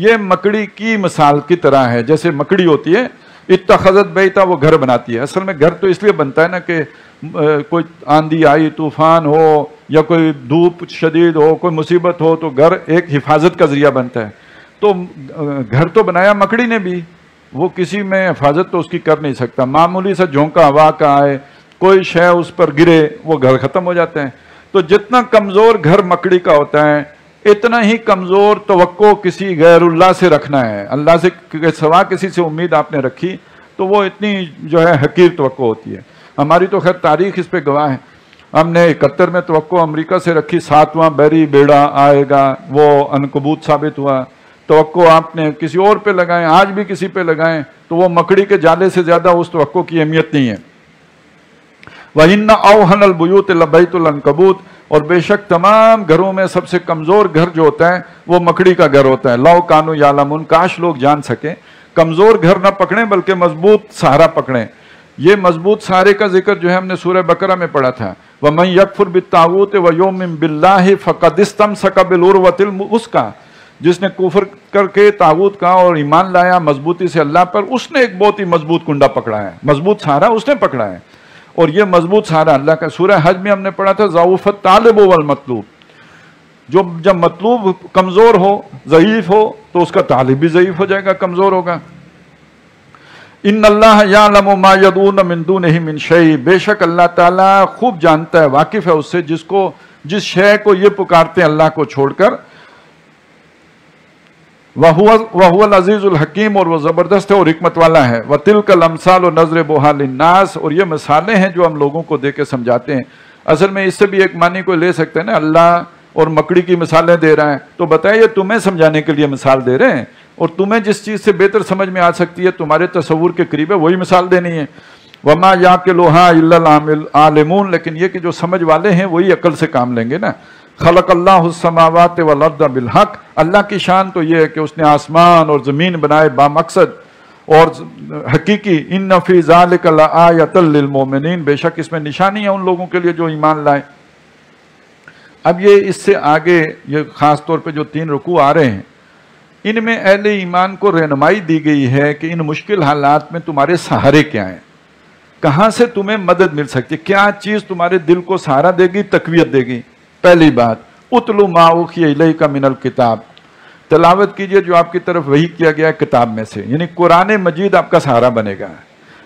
یہ مکڑی کی مثال کی طرح ہے، جیسے مکڑی ہوتی ہے، اتخذت بیتا، وہ گھر بناتی ہے۔ اصل میں گھر تو اس لیے بنتا ہے نا کہ کوئی آندھی آئی، طوفان ہو، یا کوئی دھوپ شدید ہو، کوئی مصیبت ہو، تو گھر ایک حفاظت کا ذریعہ بنتا ہے۔ تو گھر تو بنایا مکڑی نے بھی، وہ کسی میں حفاظت تو اس کی کر نہیں سکتا، معمولی سا جھونکا ہوا کا آئے، کوئی شے اس پر گرے، وہ گھر ختم ہو جاتے ہیں۔ تو جتنا کمزور گھر مکڑی کا ہوتا ہے، اتنا ہی کمزور توقع کسی غیر اللہ سے رکھنا ہے۔ اللہ سے سوا کسی سے امید آپ نے رکھی تو وہ اتنی جو ہے حقیر توقع ہوتی ہے۔ ہماری تو خیر تاریخ اس پہ گواہ ہے، ہم نے 71 میں توقع امریکہ سے رکھی، 7واں بحری بیڑا آئے گا، وہ عنکبوت ثابت ہوا۔ توقع آپ نے کسی اور پہ لگائیں، آج بھی کسی پہ لگائیں، تو وہ مکڑی کے جالے سے زیادہ اس توقع کی اہمیت نہیں ہے۔ وَإِنَّ أَوْهَنَ الْبُيُوتِ لَبَيْتُ الْعَنكَبُوتِ، اور بے شک تمام گھروں میں سب سے کمزور گھر جو ہوتا ہے وہ مکڑی کا گھر ہوتا ہے۔ لَوْ كَانُوا يَعْلَمُونَ، کاش لوگ جان سکیں، کمزور گھر نہ پکڑیں بلکہ مضبوط سہارا پکڑیں۔ یہ مضبوط سہارے کا ذکر جو ہے ہم نے سورہ بقرہ میں پڑھا تھا، وَمَن يَكْفُرْ بِالطَّاغُوتِ وَيُؤْمِن بِاللَّهِ فَقَدِ اسْتَمْسَكَ بِالْعُرْوَةِ الْوُثْقَىٰ، جس نے کفر کر کے طاغوت کا اور ایمان لایا مضبوطی سے اللہ پر، اس نے ایک بہت ہی مضبوط کنڈا پکڑا ہے، مضبوط سہارا اس نے پکڑا ہے۔ اور یہ مضبوط سہارا اللہ کا، سورہ حج میں ہم نے پڑھا تھا ضعف الطالب والمطلوب، جو جب مطلوب کمزور ہو، ضعیف ہو، تو اس کا طالب بھی ضعیف ہو جائے گا، کمزور ہوگا۔ ان اللہ یعلم ما یدعون من دونہ من شیء، بے شک اللہ تعالیٰ خوب جانتا ہے، واقف ہے اس سے جس شے کو یہ پکارتے ہیں اللہ کو چھوڑ کر۔ وَهُوَ الْعَزِيزُ الْحَكِيمُ، اور وہ زبردست ہے اور حکمت والا ہے۔ وَتِلْكَ الْأَمْثَالُ نَضْرِبُهَا لِلنَّاسِ، اور یہ مثالیں ہیں جو ہم لوگوں کو دے کے سمجھاتے ہیں۔ اصل میں اس سے بھی ایک معنی کو لے سکتے ہیں نا، اللہ اور مکڑی کی مثالیں دے رہا ہے، تو بتائیے تمہیں سمجھانے کے لیے مثال دے رہے ہیں، اور تمہیں جس چیز سے بہتر سمجھ میں آ سکتی ہے، تمہارے تصور کے قریب ہے، وہی مثال دینی ہے۔ وَمَا يَعْقِلُهَا إِلَّا الْعَالِمُونَ، لیکن یہ کہ جو سمجھ والے ہیں وہی عقل سے کام لیں گے نا۔ خلق اللہ السماوات والارض بالحق، اللہ کی شان تو یہ ہے کہ اس نے آسمان اور زمین بنائے با مقصد اور حقیقی۔ ان فی ذلک لآیۃ للمؤمنین، بے شک اس میں نشانی ہے ان لوگوں کے لیے جو ایمان لائے۔ اب یہ اس سے آگے یہ خاص طور پہ جو 3 رکوع آ رہے ہیں، ان میں اہل ایمان کو رہنمائی دی گئی ہے کہ ان مشکل حالات میں تمہارے سہارے کیا ہیں، کہاں سے تمہیں مدد مل سکتی ہے، کیا چیز تمہارے دل کو سہارا دے گی، تقویت دے گی۔ پہلی بات، اتلو ما اوحی الیک من الکتاب، تلاوت کیجئے جو آپ کی طرف وحی کیا گیا ہے کتاب میں سے، یعنی قرآن مجید آپ کا سہارا بنے گا۔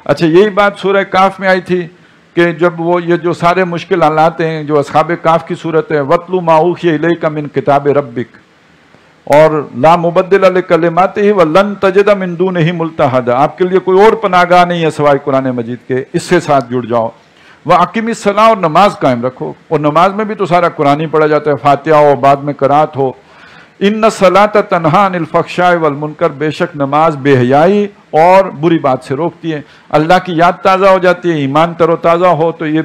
اچھا، یہی بات سورہ کاف میں آئی تھی کہ جب وہ یہ جو سارے مشکل حالات ہیں جو اصحاب کاف کی صورت ہے، وَاتْلُ مَا أُوحِيَ إِلَيْكَ مِن کتاب ربک، اور لا مبدل لکلماتہ وَلَن تَجِدَ مِن دُونِهِ مُلْتَحَدًا، آپ کے لیے کوئی اور پناہ گاہ نہیں ہے سوائے قرآن مجید کے، اس سے ساتھ جڑ جاؤ۔ وَأَقِمِ الصَّلَاةَ، اور نماز قائم رکھو، اور نماز میں بھی تو سارا قرآن ہی پڑھا جاتا ہے، فاتحہ ہو، بعد میں قرات ہو۔ ان الصلاۃ تنہا عن الفحشاء والمنکر، بے شک نماز بے حیائی اور بری بات سے روکتی ہے۔ اللہ کی یاد تازہ ہو جاتی ہے، ایمان تر و تازہ ہو تو یہ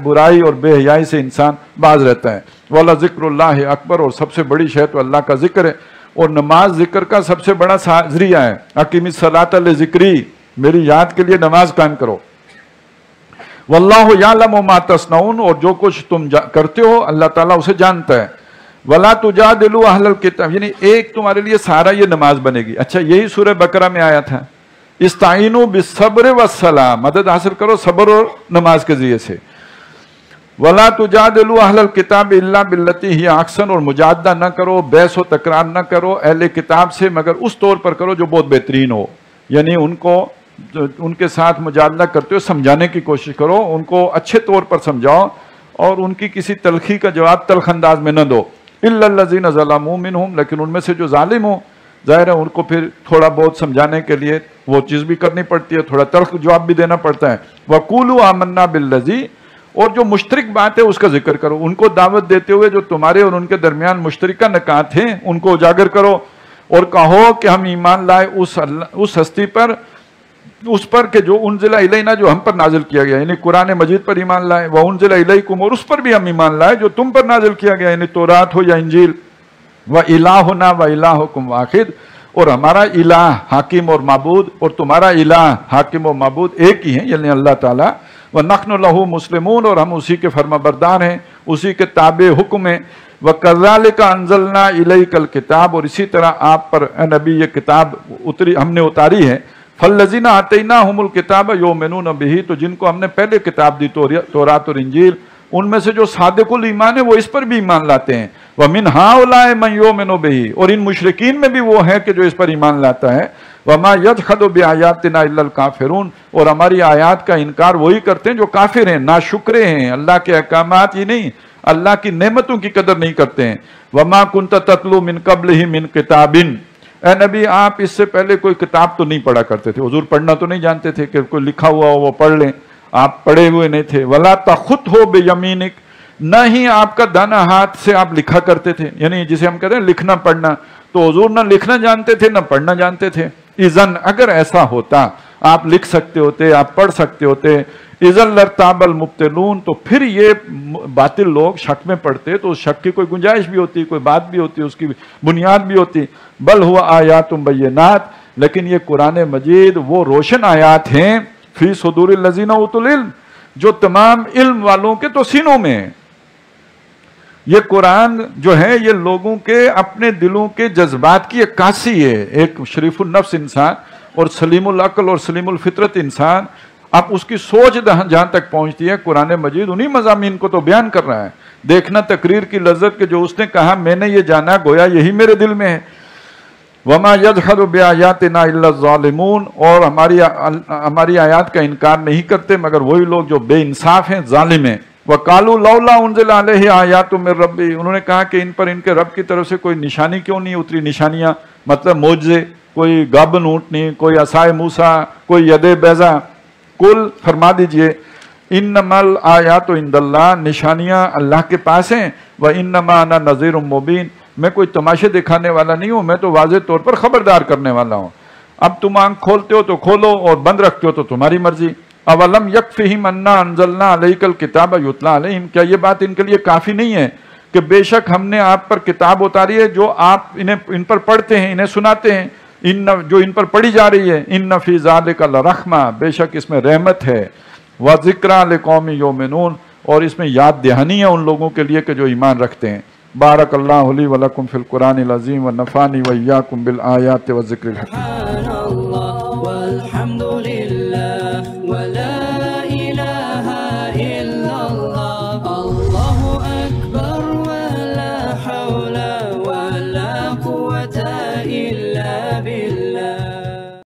برائی اور بے حیائی سے انسان باز رہتا ہے۔ وَلَا ذِكْرُ اللَّهِ اکبر، اور سب سے بڑی شے تو اللہ کا ذکر ہے، اور نماز ذکر کا سب سے بڑا ذریعہ ہے۔ اقیم الصلاۃ لذکری، میری یاد کے لیے نماز قائم کرو۔ وَاللَّهُ يَعْلَمُ مَا تَصْنَعُونَ، اور جو کچھ تم کرتے ہو اللہ تعالیٰ اسے جانتا ہے۔ وَلَا تُجَادِلُوا أَهْلَ الْكِتَابِ، یعنی ایک تمہارے لیے سارا یہ نماز بنے گی۔ اچھا یہی سورہ بقرہ میں آیا تھا، استعینوا بالصبر والصلاۃ، مدد حاصل کرو صبر اور نماز کے ذریعے سے۔ وَلَا تُجَادِلُوا أَهْلَ الْكِتَابِ إِلَّا بِالَّتِي هِيَ أَحْسَنُ، اور مجادلہ نہ کرو، بحث و تکرار نہ کرو اہل کتاب سے مگر اس طور پر کرو جو بہت بہترین ہو، یعنی ان کے ساتھ مجادلہ کرتے ہو سمجھانے کی کوشش کرو، ان کو اچھے طور پر سمجھاؤ اور ان کی کسی تلخی کا جواب تلخ انداز میں نہ دو۔ إِلَّا الَّذِينَ ظَلَمُوا مِنْهُمْ، لیکن ان میں سے جو ظالم ہوں ظاہر ہے ان کو پھر تھوڑا بہت سمجھانے کے لیے وہ چیز بھی کرنی پڑتی ہے، تھوڑا تلخ جواب بھی دینا پڑتا ہے۔ وَقُولُوا آمَنَّا بِالَّذِي، اور جو مشترک بات ہے اس کا ذکر کرو، ان کو دعوت دیتے ہوئے جو تمہارے اور ان کے درمیان مشترکہ نکات ہیں ان کو اجاگر کرو، اور کہو کہ ہم ایمان لائے اس ہستی پر، اس پر کہ جو انزل الینا، جو ہم پر نازل کیا گیا، یعنی قرآن مجید پر ایمان لائے، وانزل الیکم، اور اس پر بھی ہم ایمان لائے جو تم پر نازل کیا گیا، یعنی تورات ہو یا انجیل۔ وَإِلَٰهُنَا وَإِلَٰهُكُمْ وَاحِدٌ، اور ہمارا الہ حاکم اور معبود اور تمہارا الہ حاکم اور معبود ایک ہی ہیں، یعنی اللہ تعالیٰ۔ وَنَحْنُ لَهُ مُسْلِمُونَ، اور ہم اسی کے فرما بردار ہیں، اسی کے تابع حکم ہیں۔ وَكَذَلِكَ أَنزَلْنَا إِلَيْكَ الْكِتَابَ، اور اسی طرح آپ پر اے نبی یہ کتاب ہم نے اتاری ہے۔ فَالَّذِينَ آتَيْنَاهُمُ الْكِتَابَ يُؤْمِنُونَ بِهِ، تو جن کو ہم نے پہلے کتاب دی تورات اور انجیل، ان میں سے جو صادق الایمان ہے وہ اس پر بھی ایمان لاتے ہیں۔ وَمِنْ هَؤُلَاءِ مَن يُؤْمِنُ بِهِ، اور ان مشرکین میں بھی وہ ہے کہ جو اس پر ایمان لاتا ہے۔ وَمَا يَجْحَدُ بِآيَاتِنَا إِلَّا الْكَافِرُونَ، اور ہماری آیات کا انکار وہی کرتے ہیں جو کافر ہیں، ناشکرے ہیں، اللہ کے احکامات ہی نہیں اللہ کی نعمتوں کی قدر نہیں کرتے ہیں۔ وَمَا كُنْتَ تَتْلُو مِن قَبْلِهِ مِن كِتَابٍ، اے نبی آپ اس سے پہلے کوئی کتاب تو نہیں پڑھا کرتے تھے، حضور پڑھنا تو نہیں جانتے تھے کہ کوئی لکھا ہوا ہو وہ پڑھ لیں، آپ پڑھے ہوئے نہیں تھے۔ وَلَا تَخُطْهُ بِيَمِينِكَ، نہ ہی آپ کا دانا ہاتھ سے آپ لکھا کرتے تھے، یعنی جسے ہم کہتے ہیں لکھنا پڑھنا، تو حضور نہ لکھنا جانتے تھے نہ پڑھنا جانتے تھے۔ اذن، اگر ایسا ہوتا آپ لکھ سکتے ہوتے، آپ پڑھ سکتے ہوتے، اذن لارتاب المبطلون، تو پھر یہ باطل لوگ شک میں پڑتے، تو اس شک کی کوئی گنجائش بھی ہوتی، کوئی بات بھی ہوتی، اس کی بنیاد بھی ہوتی۔ بل ہوا آیات بینات، لیکن یہ قرآن مجید وہ روشن آیات ہیں، فی صدور الذین اوتوا العلم، جو تمام علم والوں کے تو سینوں میں ہیں۔ یہ قرآن جو ہے یہ لوگوں کے اپنے دلوں کے جذبات کی عکاسی ہے۔ ایک شریف النفس انسان اور سلیم العقل اور سلیم الفطرت انسان، اب اس کی سوچ جہاں تک پہنچتی ہے، قرآن مجید انہی مضامین کو تو بیان کر رہا ہے۔ دیکھنا تقریر کی لذت کہ جو اس نے کہا میں نے یہ جانا، گویا یہی میرے دل میں ہے۔ وَمَا يَجْحَدُ بِآيَاتِنَا إِلَّا الظَّالِمُونَ، اور ہماری آیات کا انکار نہیں کرتے مگر وہی لوگ جو بے انصاف ہیں، ظالم ہیں۔ وَقَالُوا لَوْلَا أُنزِلَ عَلَيْهِ آيَاتٌ مِّن رَّبِّهِ، انہوں نے کہا کہ ان پر ان کے رب کی طرف سے کوئی نشانی کیوں نہیں اتری، نشانیاں مطلب معجزے، کوئی گابن اونٹنی، کوئی عصائے موسیٰ، کوئی ید بیضا۔ کل فرما دیجئے انما الآیات عند اللہ، نشانیاں اللہ کے پاس ہیں، وانما انا نذیر مبین، میں کوئی تماشے دکھانے والا نہیں ہوں، میں تو واضح طور پر خبردار کرنے والا ہوں۔ اب تم آنکھ کھولتے ہو تو کھولو اور بند رکھتے ہو تو تمہاری مرضی۔ اولم یکفہم انا انزلنا علیک الکتاب یتلی علیہم، کیا یہ بات ان کے لیے کافی نہیں ہے کہ بے شک ہم نے آپ پر کتاب اتاری ہے جو آپ ان پر پڑھتے ہیں، انہیں سناتے ہیں، جو ان پر پڑھی جا رہی ہے۔ ان فی ذالک لرحمہ، بے شک اس میں رحمت ہے، وذکریٰ لقوم یؤمنون، اور اس میں یاد دہانی ہے ان لوگوں کے لیے کہ جو ایمان رکھتے ہیں۔ بارک اللہ لی ولکم فی القرآن العظیم ونفعنی وإیاکم بالآیات والذکر الحکیم۔